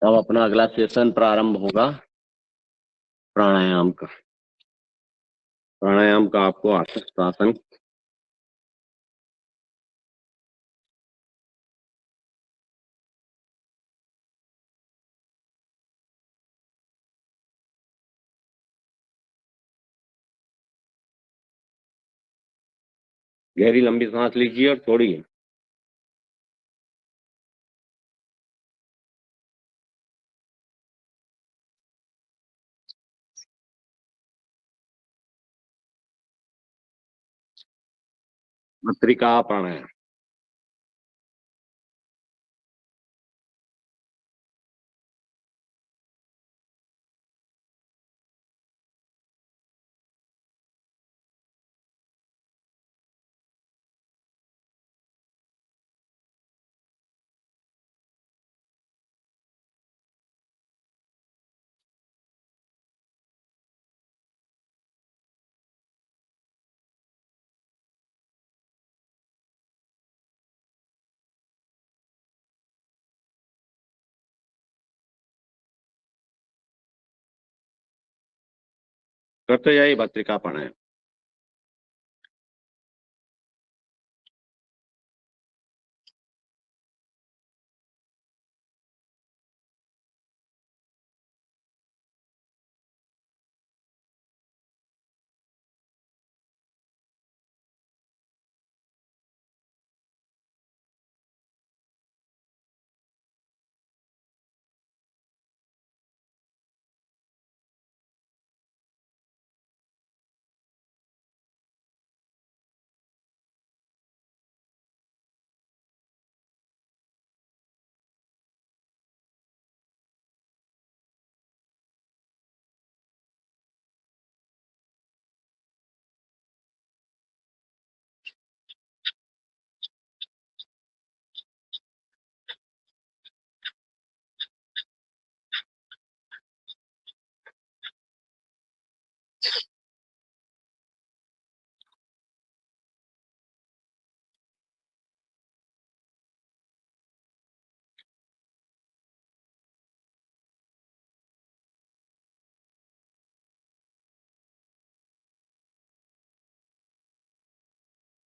अब अपना अगला सेशन प्रारंभ होगा प्राणायाम का। प्राणायाम का आपको आसन गहरी लंबी सांस लीजिए और छोड़िए। भस्त्रिका प्राणायाम। करते जाइए भस्त्रिका प्राणायाम।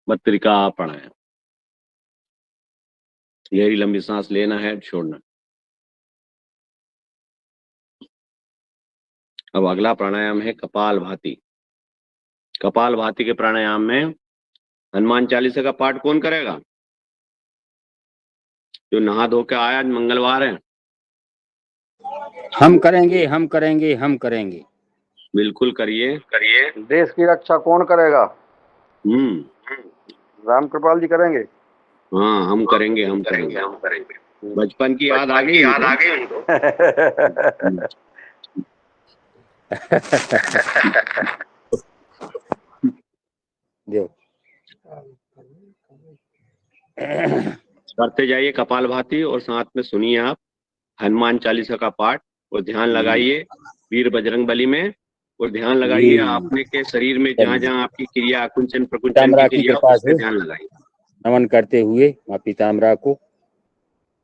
भस्त्रिका प्राणायाम। गहरी लंबी सांस लेना है, छोड़ना। अब अगला प्राणायाम है कपालभाति। कपालभाति के प्राणायाम में हनुमान चालीसा का पाठ कौन करेगा? जो नहा धो के आया, आज मंगलवार है। हम करेंगे, हम करेंगे, हम करेंगे। बिल्कुल करिए। देश की रक्षा कौन करेगा? हम्म। राम कृपाल जी करेंगे। हाँ, हम करेंगे, हम करेंगे। बचपन की याद आ गई उनको। देव करते जाइए कपालभाति और साथ में सुनिए आप हनुमान चालीसा का पाठ और ध्यान लगाइए वीर बजरंगबली में, और ध्यान लगाइए आपने के शरीर में जहाँ जहाँ आपकी क्रिया आकुंचन प्रकुंचन की पीताम्बरा की क्रिया कृपा उस पर से ध्यान लगाइए। नमन करते हुए माँ पीताम्बरा को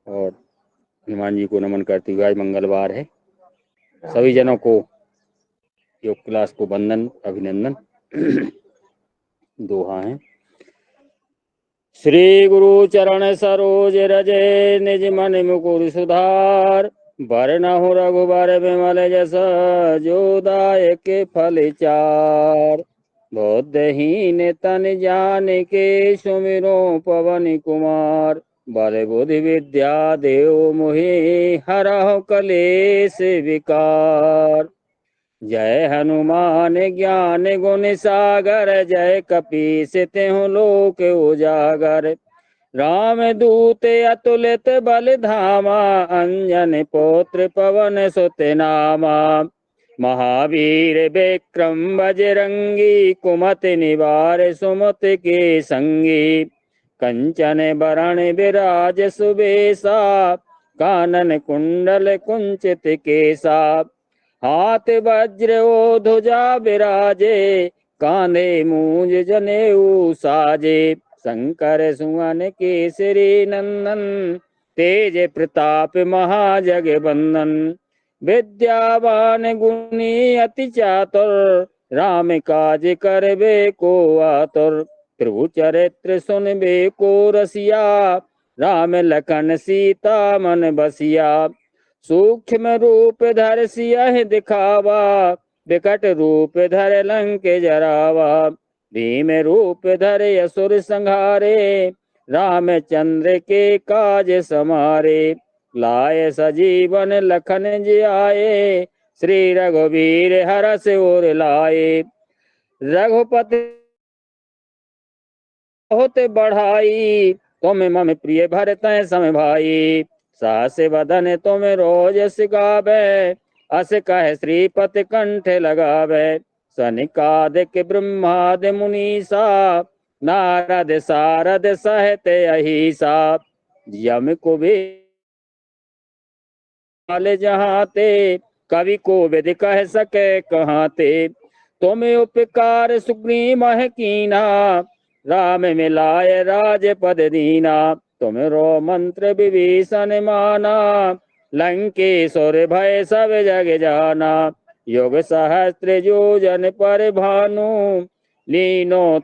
और हनुमान जी को नमन करते हुए, आज मंगलवार है, सभी जनों को योग क्लास को वंदन अभिनंदन। दोहा है। श्री गुरु चरण सरोज रजे निज मन मुकुर सुधार, बरनहु रघुबर बिमल जस जो दायक फल चार। बुद्धहीन तन जान के सुमिरो पवन कुमार, बल बुद्धि विद्या देव मोहि हरहु कलेश विकार। जय हनुमान ज्ञान गुण सागर, जय कपीस तिहु लोक उजागर। राम दूत अतुलित बल धामा, अंजन पुत्र पवन सुत नामा। महावीर विक्रम बजरंगी, कुमति निवार सुमत के संगी। कंचन बरण विराज सुबेसा, कानन कुंडल कुंचित केसा। हाथ वज्र ओ ध्वजा विराजे, कांधे मूंज जनेऊ साजे। शंकर सुवन केसरी नंदन, तेज प्रताप महाजगवंदन। विद्यावान गुणी अति चातुर, राम काज करबे को आतुर। प्रभु चरित्र सुनबे को रसिया, राम लखन सीता मन बसिया। सूक्ष्म रूप धर सियहि दिखावा, विकट रूप धर लंक जरावा। भीम रूप धर असुर संहारे, रामचंद्र के काज समारे। लाए सजीवन लखन जियाए, श्री रघुवीर हरष उर लाए। रघुपति बहुत बढ़ाई, तुम मम प्रिय भरतहि सम भाई। सास बदन तुम रोजस गावे, अस कह श्रीपति कंठ लगावे। सनिकादिक ब्रह्माद मुनीसा, नारद सारद सहत अहिसा। यम कुबेर जहाँ ते, कवि को विद कह सके कहाँ ते। तुम उपकार सुग्रीव कीना, राम मिलाय राजपद दीना। तुमरो मंत्र विभीषण माना, लंकेश्वर भय सब जग जाना। युग सहस्त्र योजन पर भानु, लीनो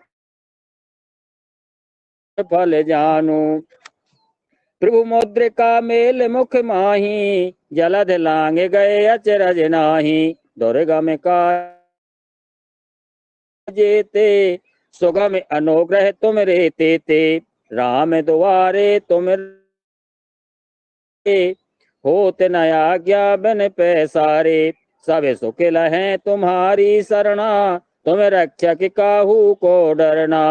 फल जानू। प्रभु मुद्रिका मेल मुख माही, जलध लांग गए अचरज नाही। दुर्गम काज जेते, सुगम अनुग्रह तुम रे तेते। राम दुआरे तुम होत न आज्ञा बिन पैसारे। सब सुख लहै तुम्हारी सरना, तुम रक्षक काहू को डरना।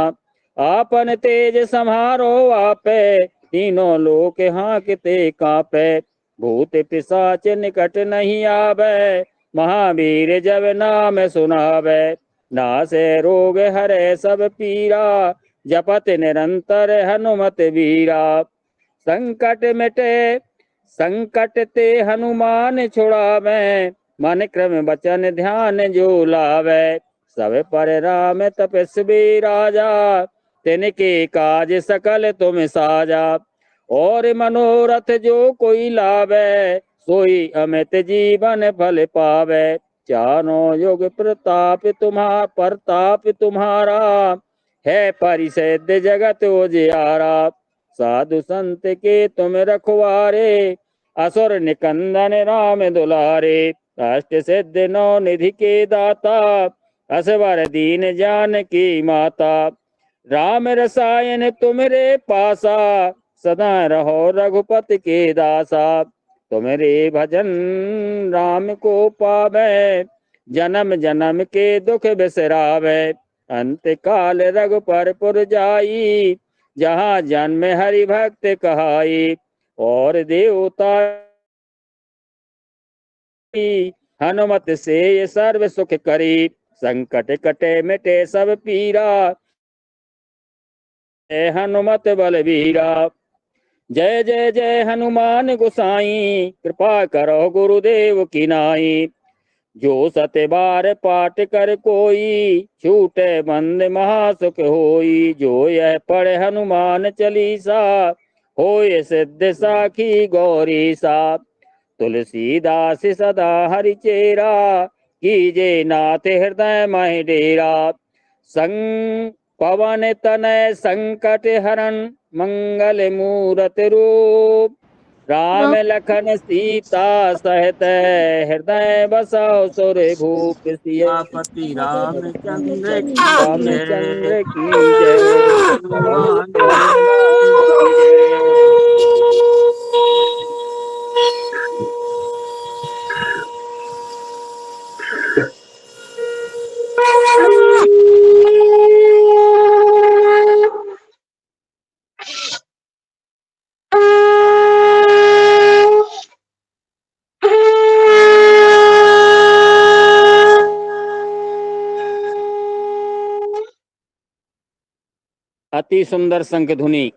आपन तेज समारो आपे, तीनों लोक हांकते कांपे। भूत पिशाच निकट नहीं आवे, महावीर जब नाम सुनावे। नासे रोग हरे सब पीरा, जपत निरंतर हनुमत वीरा। संकट मिटे संकट ते हनुमान छुड़ावे, मन क्रम वचन ध्यान जो लावे। सब पर राम तपस्वी राजा, तिनके काज सकल तुम साजा। और मनोरथ जो कोई लावे, सोई अमित जीवन फल पावे। चारों युग प्रताप तुम्हारा, है परिषद जगत उजियारा। साधु संत के तुम रखवारे, असुर निकंदन राम दुलारे। अष्ट सिद्धि नौ निधि के दाता, असवर दीन जानकी माता। राम रसायन तुमरे पासा, सदा रहो रघुपति के दासा। तुमरे भजन राम को पावे, जन्म जन्म के दुख बिसरावे। अंत काल रघुपर पुर जाई, जहाँ जन्म हरि भक्त कहाई। और देवता हनुमत से सर्व सुख करी, संकट कटे मिटे सब पीरा। जय हनुमत बलबीरा। जय जय जय हनुमान गोसाई, कृपा करो गुरुदेव की नाई। जो सत बार पाठ कर कोई, छूटे बंद महासुख होई। जो यह पढ़े हनुमान चालीसा, होय सिद्ध साखी गौरी सा। तुलसीदास सदा हरि चेरा, कीजे नाथ हृदय मह डेरा। संग पवन तनय संकट हरन, मंगल मूरत रूप। राम लखन सीता सहित, हृदय बसाओ सुर भूप। सियापति रामचंद्र की जय। हनुमान की जय। अति सुंदर शंख ध्वनि,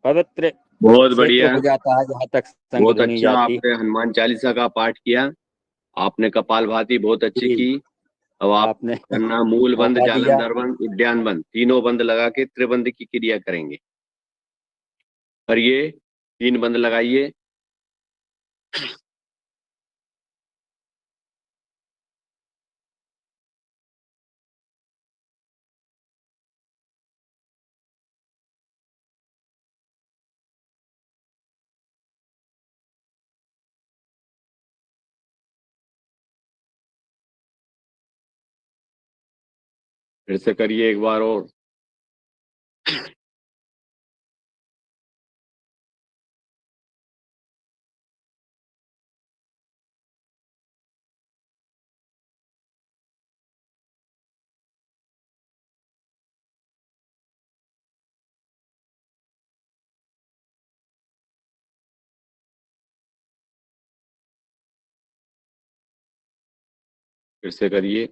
पवित्र बहुत क्षेत्र बढ़िया, हो जाता है जहाँ तक शंख बहुत ध्वनि अच्छा। जाती। आपने हनुमान चालीसा का पाठ किया, आपने कपालभाति बहुत अच्छी जी, की। अब आप आपने करना मूल बंद, मौका दिया। जालंधर बंद, उद्यान बंद, तीनों बंद लगा के त्रिबंध की क्रिया करेंगे। करिए, 3 बंद लगाइए। फिर से करिए एक बार और। फिर से करिए।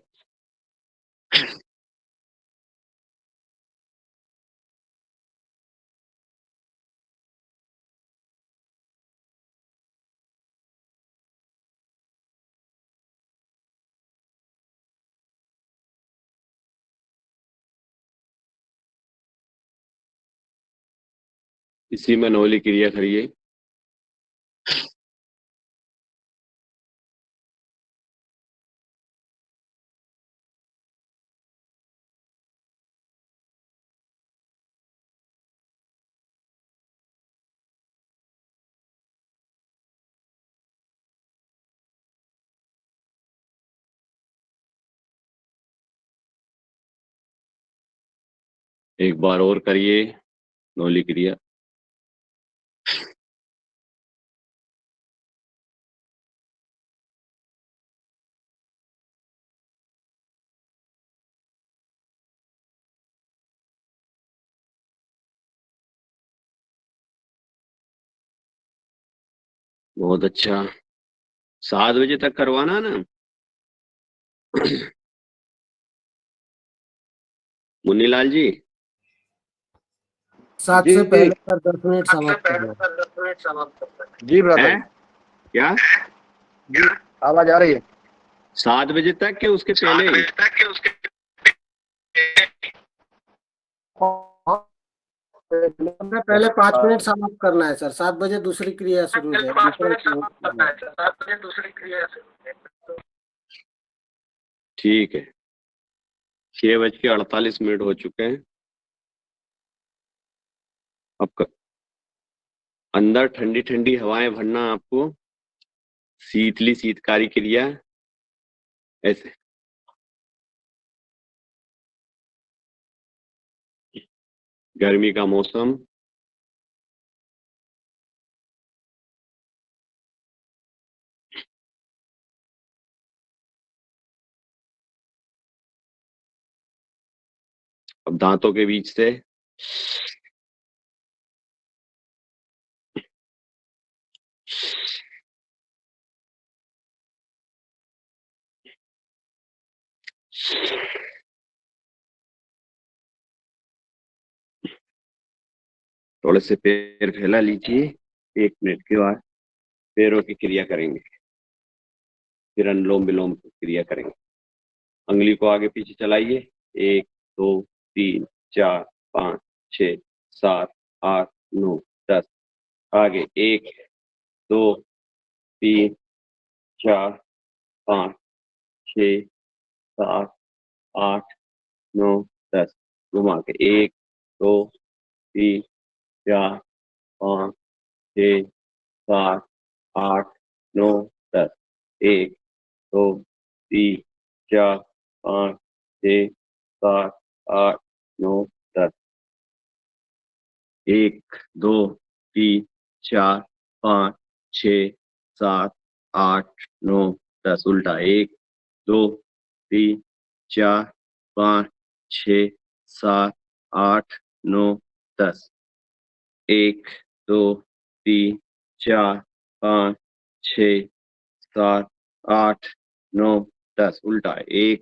इसी में नौली क्रिया करिए। एक बार और करिए नौली क्रिया। बहुत अच्छा। 7 बजे तक करवाना ना। मुन्नीलाल जी। 7 जी से जी पहले सर 10 मिनट समाप्त करना। जी ब्रदर हैं? क्या? जी, आवाज आ रही है। 7 बजे तक के उसके पहले? हमने पहले 5 मिनट समाप्त करना है सर, 7 बजे दूसरी क्रिया शुरू है, दूसरा करना है। ठीक है। 6:48 हो चुके हैं। अब अंदर ठंडी ठंडी हवाएं भरना आपको। शीतली शीतकारी क्रिया ऐसे। गर्मी का मौसम, अब दांतों के बीच से थोड़े से पैर फैला लीजिए। 1 मिनट के बाद पैरों की क्रिया करेंगे, फिर अनुलोम विलोम की क्रिया करेंगे। अंगुली को आगे पीछे चलाइए। 1 2 3 4 5 6 7 8 9 10। आगे 1 2 3 4 5 6 7 8 9 10। घुमा के 1 2 3 4 5 6 7 8 9 10। 1 2 3 4 5 6 7 8 9 10। 1 2 3 4 5 6 7 8 9 10। उल्टा 1 2 3 4 5 6 7 8 9 10। 1 2 3 4 5 6 7 8 9 10। उल्टा 1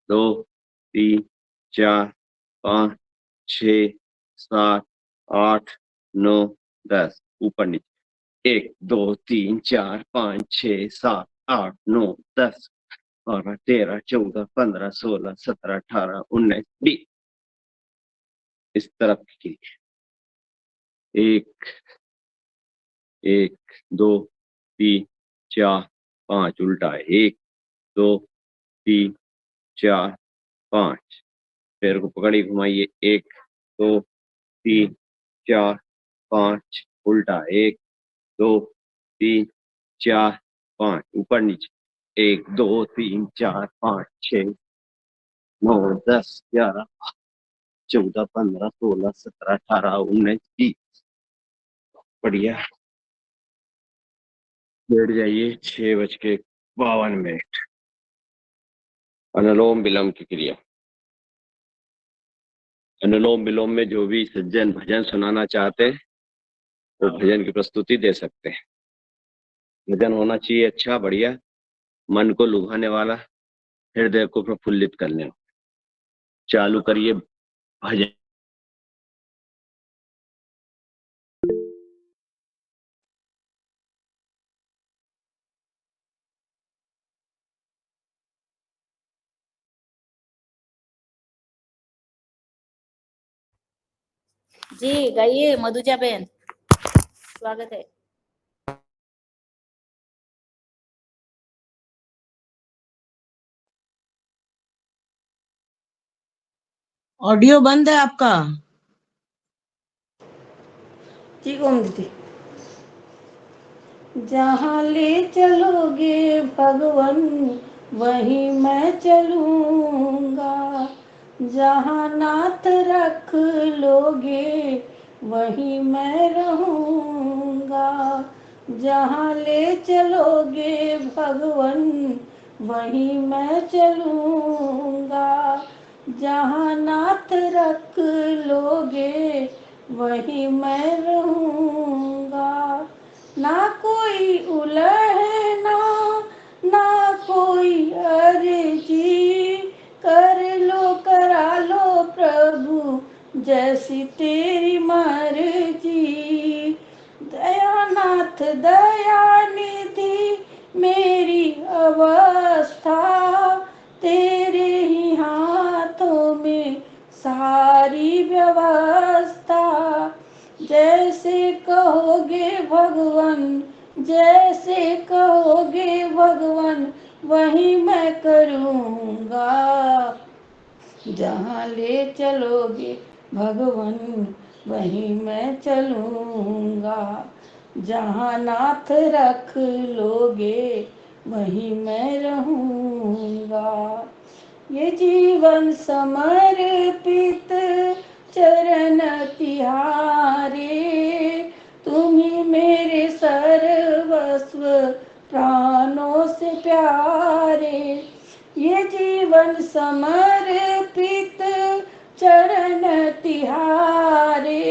2 3 4 5 6 7 8 9 10। ऊपर नीचे 1 2 3 4 5 6 7 8 9 10 12 13 14 15 16 17 18 19 20। इस तरफ की 1 1 2 3 4 5। उल्टा 1 2 3 4 5। पैर को पकड़िए, घुमाइए। 1 2 3 4 5। उल्टा 1 2 3 4 5। ऊपर नीचे 1 2 3 4 5 6 9 10 11 14 15 16 17 18 19 20। बढ़िया। बैठ जाइए। 6:52। अनुलोम विलोम की क्रिया। अनुलोम विलोम में जो भी सज्जन भजन सुनाना चाहते हैं वो भजन की प्रस्तुति दे सकते हैं। भजन होना चाहिए अच्छा, बढ़िया, मन को लुभाने वाला, हृदय को प्रफुल्लित करने वाला। चालू करिए भजन। जी गाइए मधुजा बहन, स्वागत है। ऑडियो बंद है आपका। ठीक ओम दीदी। जहाँ ले चलोगे भगवन वहीं मैं चलूँगा, जहाँ नाथ रख लोगे वहीं मैं रहूँगा। जहाँ ले चलोगे भगवन वहीं मैं चलूँगा, जहाँ नाथ रख लोगे वहीं मैं रहूँगा। ना कोई उलहना ना कोई अर्जी, कर लो करा लो प्रभु जैसी तेरी मर्जी। दयानाथ दयानिधि मेरी अवस्था, तेरे ही हाथों में सारी व्यवस्था। जैसे कहोगे भगवन जैसे कहोगे भगवन वहीं मैं करूँगा। जहाँ ले चलोगे भगवन वहीं मैं चलूँगा, जहाँ नाथ रख लोगे वहीं मैं रहूँगा। ये जीवन समर्पित चरण तिहारे, तुम्ही मेरे सर्वस्व प्राणों से प्यारे, ये जीवन समर्पित चरण तिहारे,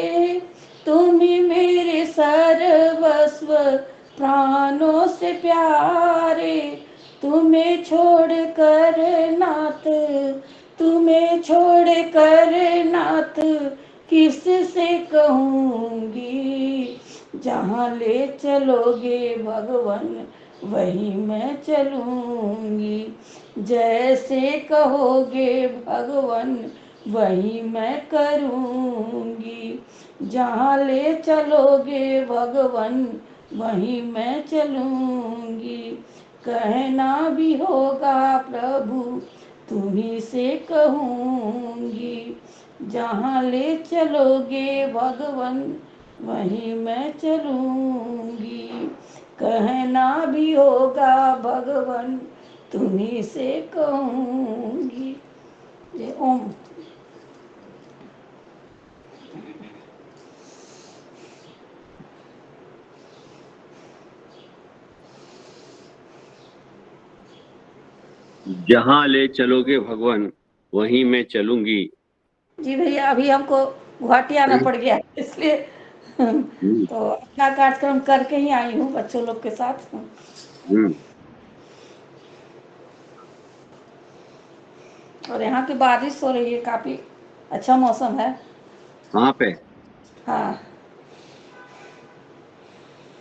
तुम्ही मेरे सर्वस्व प्राणों से प्यारे, तुम्हें छोड़ कर नाथ, तुम्हें छोड़ कर नाथ किस से कहूँगी, जहाँ ले चलोगे भगवन वहीं मैं चलूँगी, जैसे कहोगे भगवन वहीं मैं करूँगी, जहाँ ले चलोगे भगवन वहीं मैं चलूँगी, कहना भी होगा प्रभु तुम्ही से कहूँगी, जहाँ ले चलोगे भगवन वहीं मैं चलूँगी, कहना भी होगा भगवन तुम्ही से कहूँगी। जय ओम। जहां ले चलोगे भगवान वहीं मैं चलूंगी। जी भैया, अभी हमको गुवाहाटी आना पड़ गया है, इसलिए तो अपना कार्यक्रम करके ही आई हूँ बच्चों लोग के साथ। हम्म। और यहाँ की बारिश हो रही है, काफी अच्छा मौसम है। कहाँ पे? हाँ,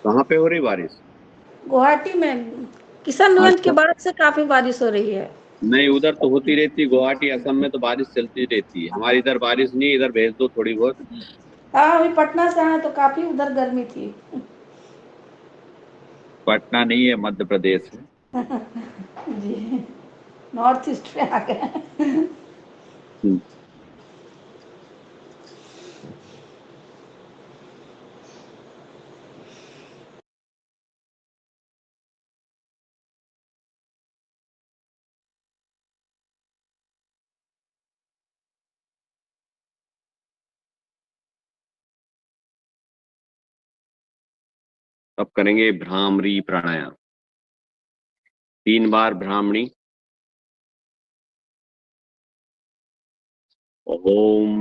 कहाँ पे हो रही बारिश? गुवाहाटी में किशनगंज के अच्छा, बाद से काफी बारिश हो रही है। नहीं उधर तो होती रहती, गुवाहाटी असम में तो बारिश चलती रहती है। हमारी इधर बारिश नहीं, इधर भेज दो थोड़ी बहुत। हाँ, अभी पटना से आए तो काफी उधर गर्मी थी। पटना नहीं है, मध्य प्रदेश है। जी, नॉर्थ ईस्ट पे आ गए। हम्म। अब करेंगे भ्रामरी प्राणायाम। 3 बार भ्रामरी। ओम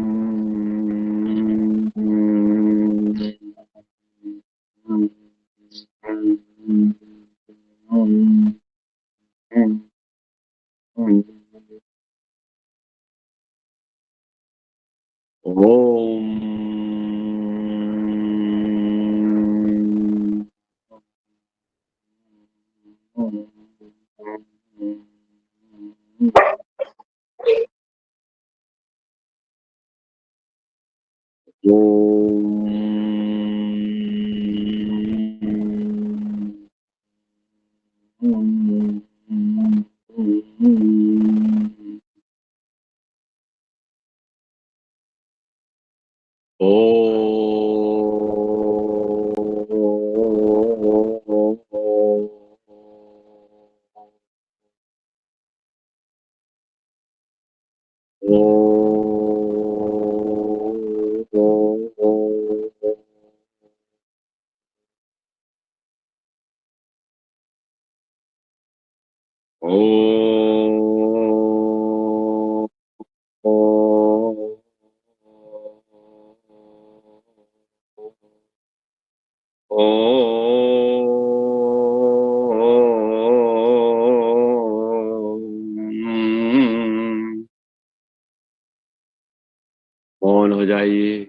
मौन हो जाइए।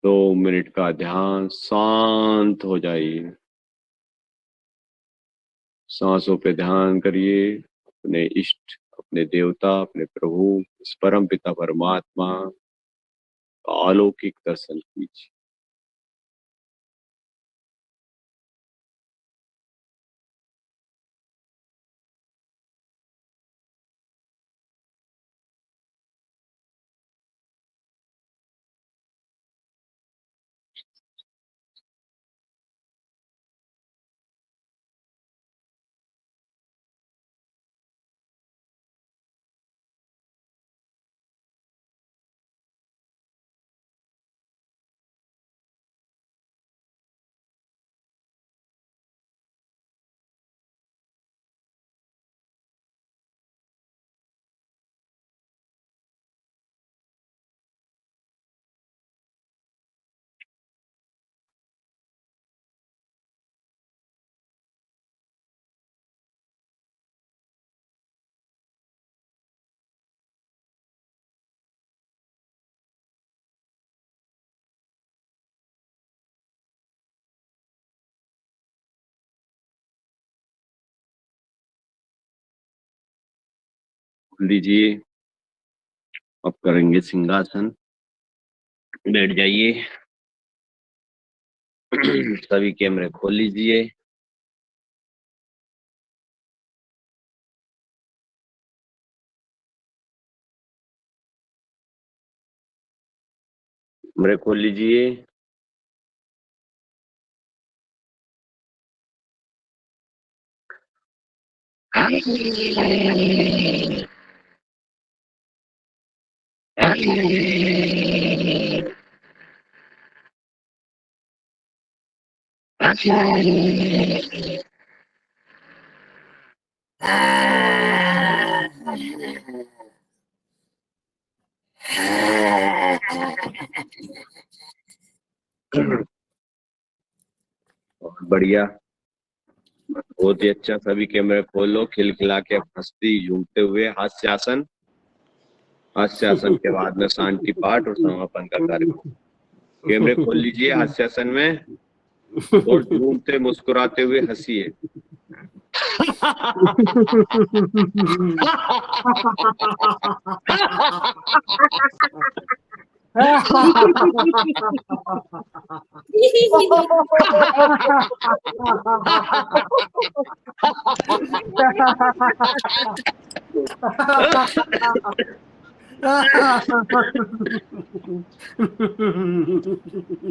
2 मिनट का ध्यान, शांत हो जाइए। सांसों पे ध्यान करिए। अपने इष्ट, अपने देवता, अपने प्रभु, इस परम पिता परमात्मा का अलौकिक दर्शन कीजिए। खोल लीजिए। अब करेंगे सिंहासन। बैठ जाइए। सभी कैमरे खोल लीजिए। कैमरे खोल लीजिए। बहुत बढ़िया, बहुत ही अच्छा। सभी कैमरे खोलो। खिलखिला के हंसती झूमते हुए हास्यासन। हास्यासन के बाद में शांति पाठ और समापन का कार्यक्रम। कैमरे खोल लीजिए हास्यासन में और झूमते मुस्कुराते हुए हंसिए।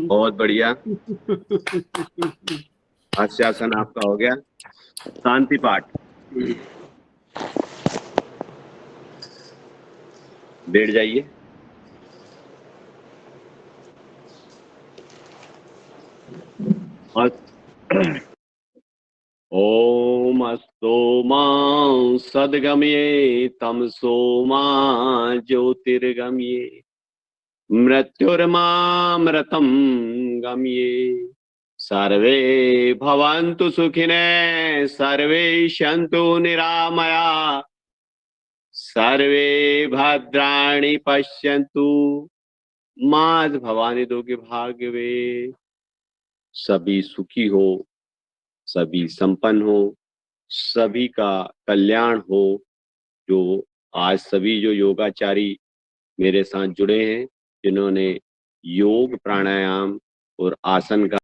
बहुत बढ़िया, हास्यासन आपका हो गया। शांति पाठ। बैठ जाइए। ओम अस्तु मा सद्गमये तमसो मा ज्योतिर्गमये मृत्युर्मामृतं गमये। सर्वे भवन्तु सुखिनः, सर्वे सन्तु निरामया, सर्वे भद्राणि पश्यन्तु माँ भवानी दोगे भाग्यवे। सभी सुखी हो, सभी संपन्न हो, सभी का कल्याण हो। जो आज सभी जो योगाचारी मेरे साथ जुड़े हैं, जिन्होंने योग प्राणायाम और आसन का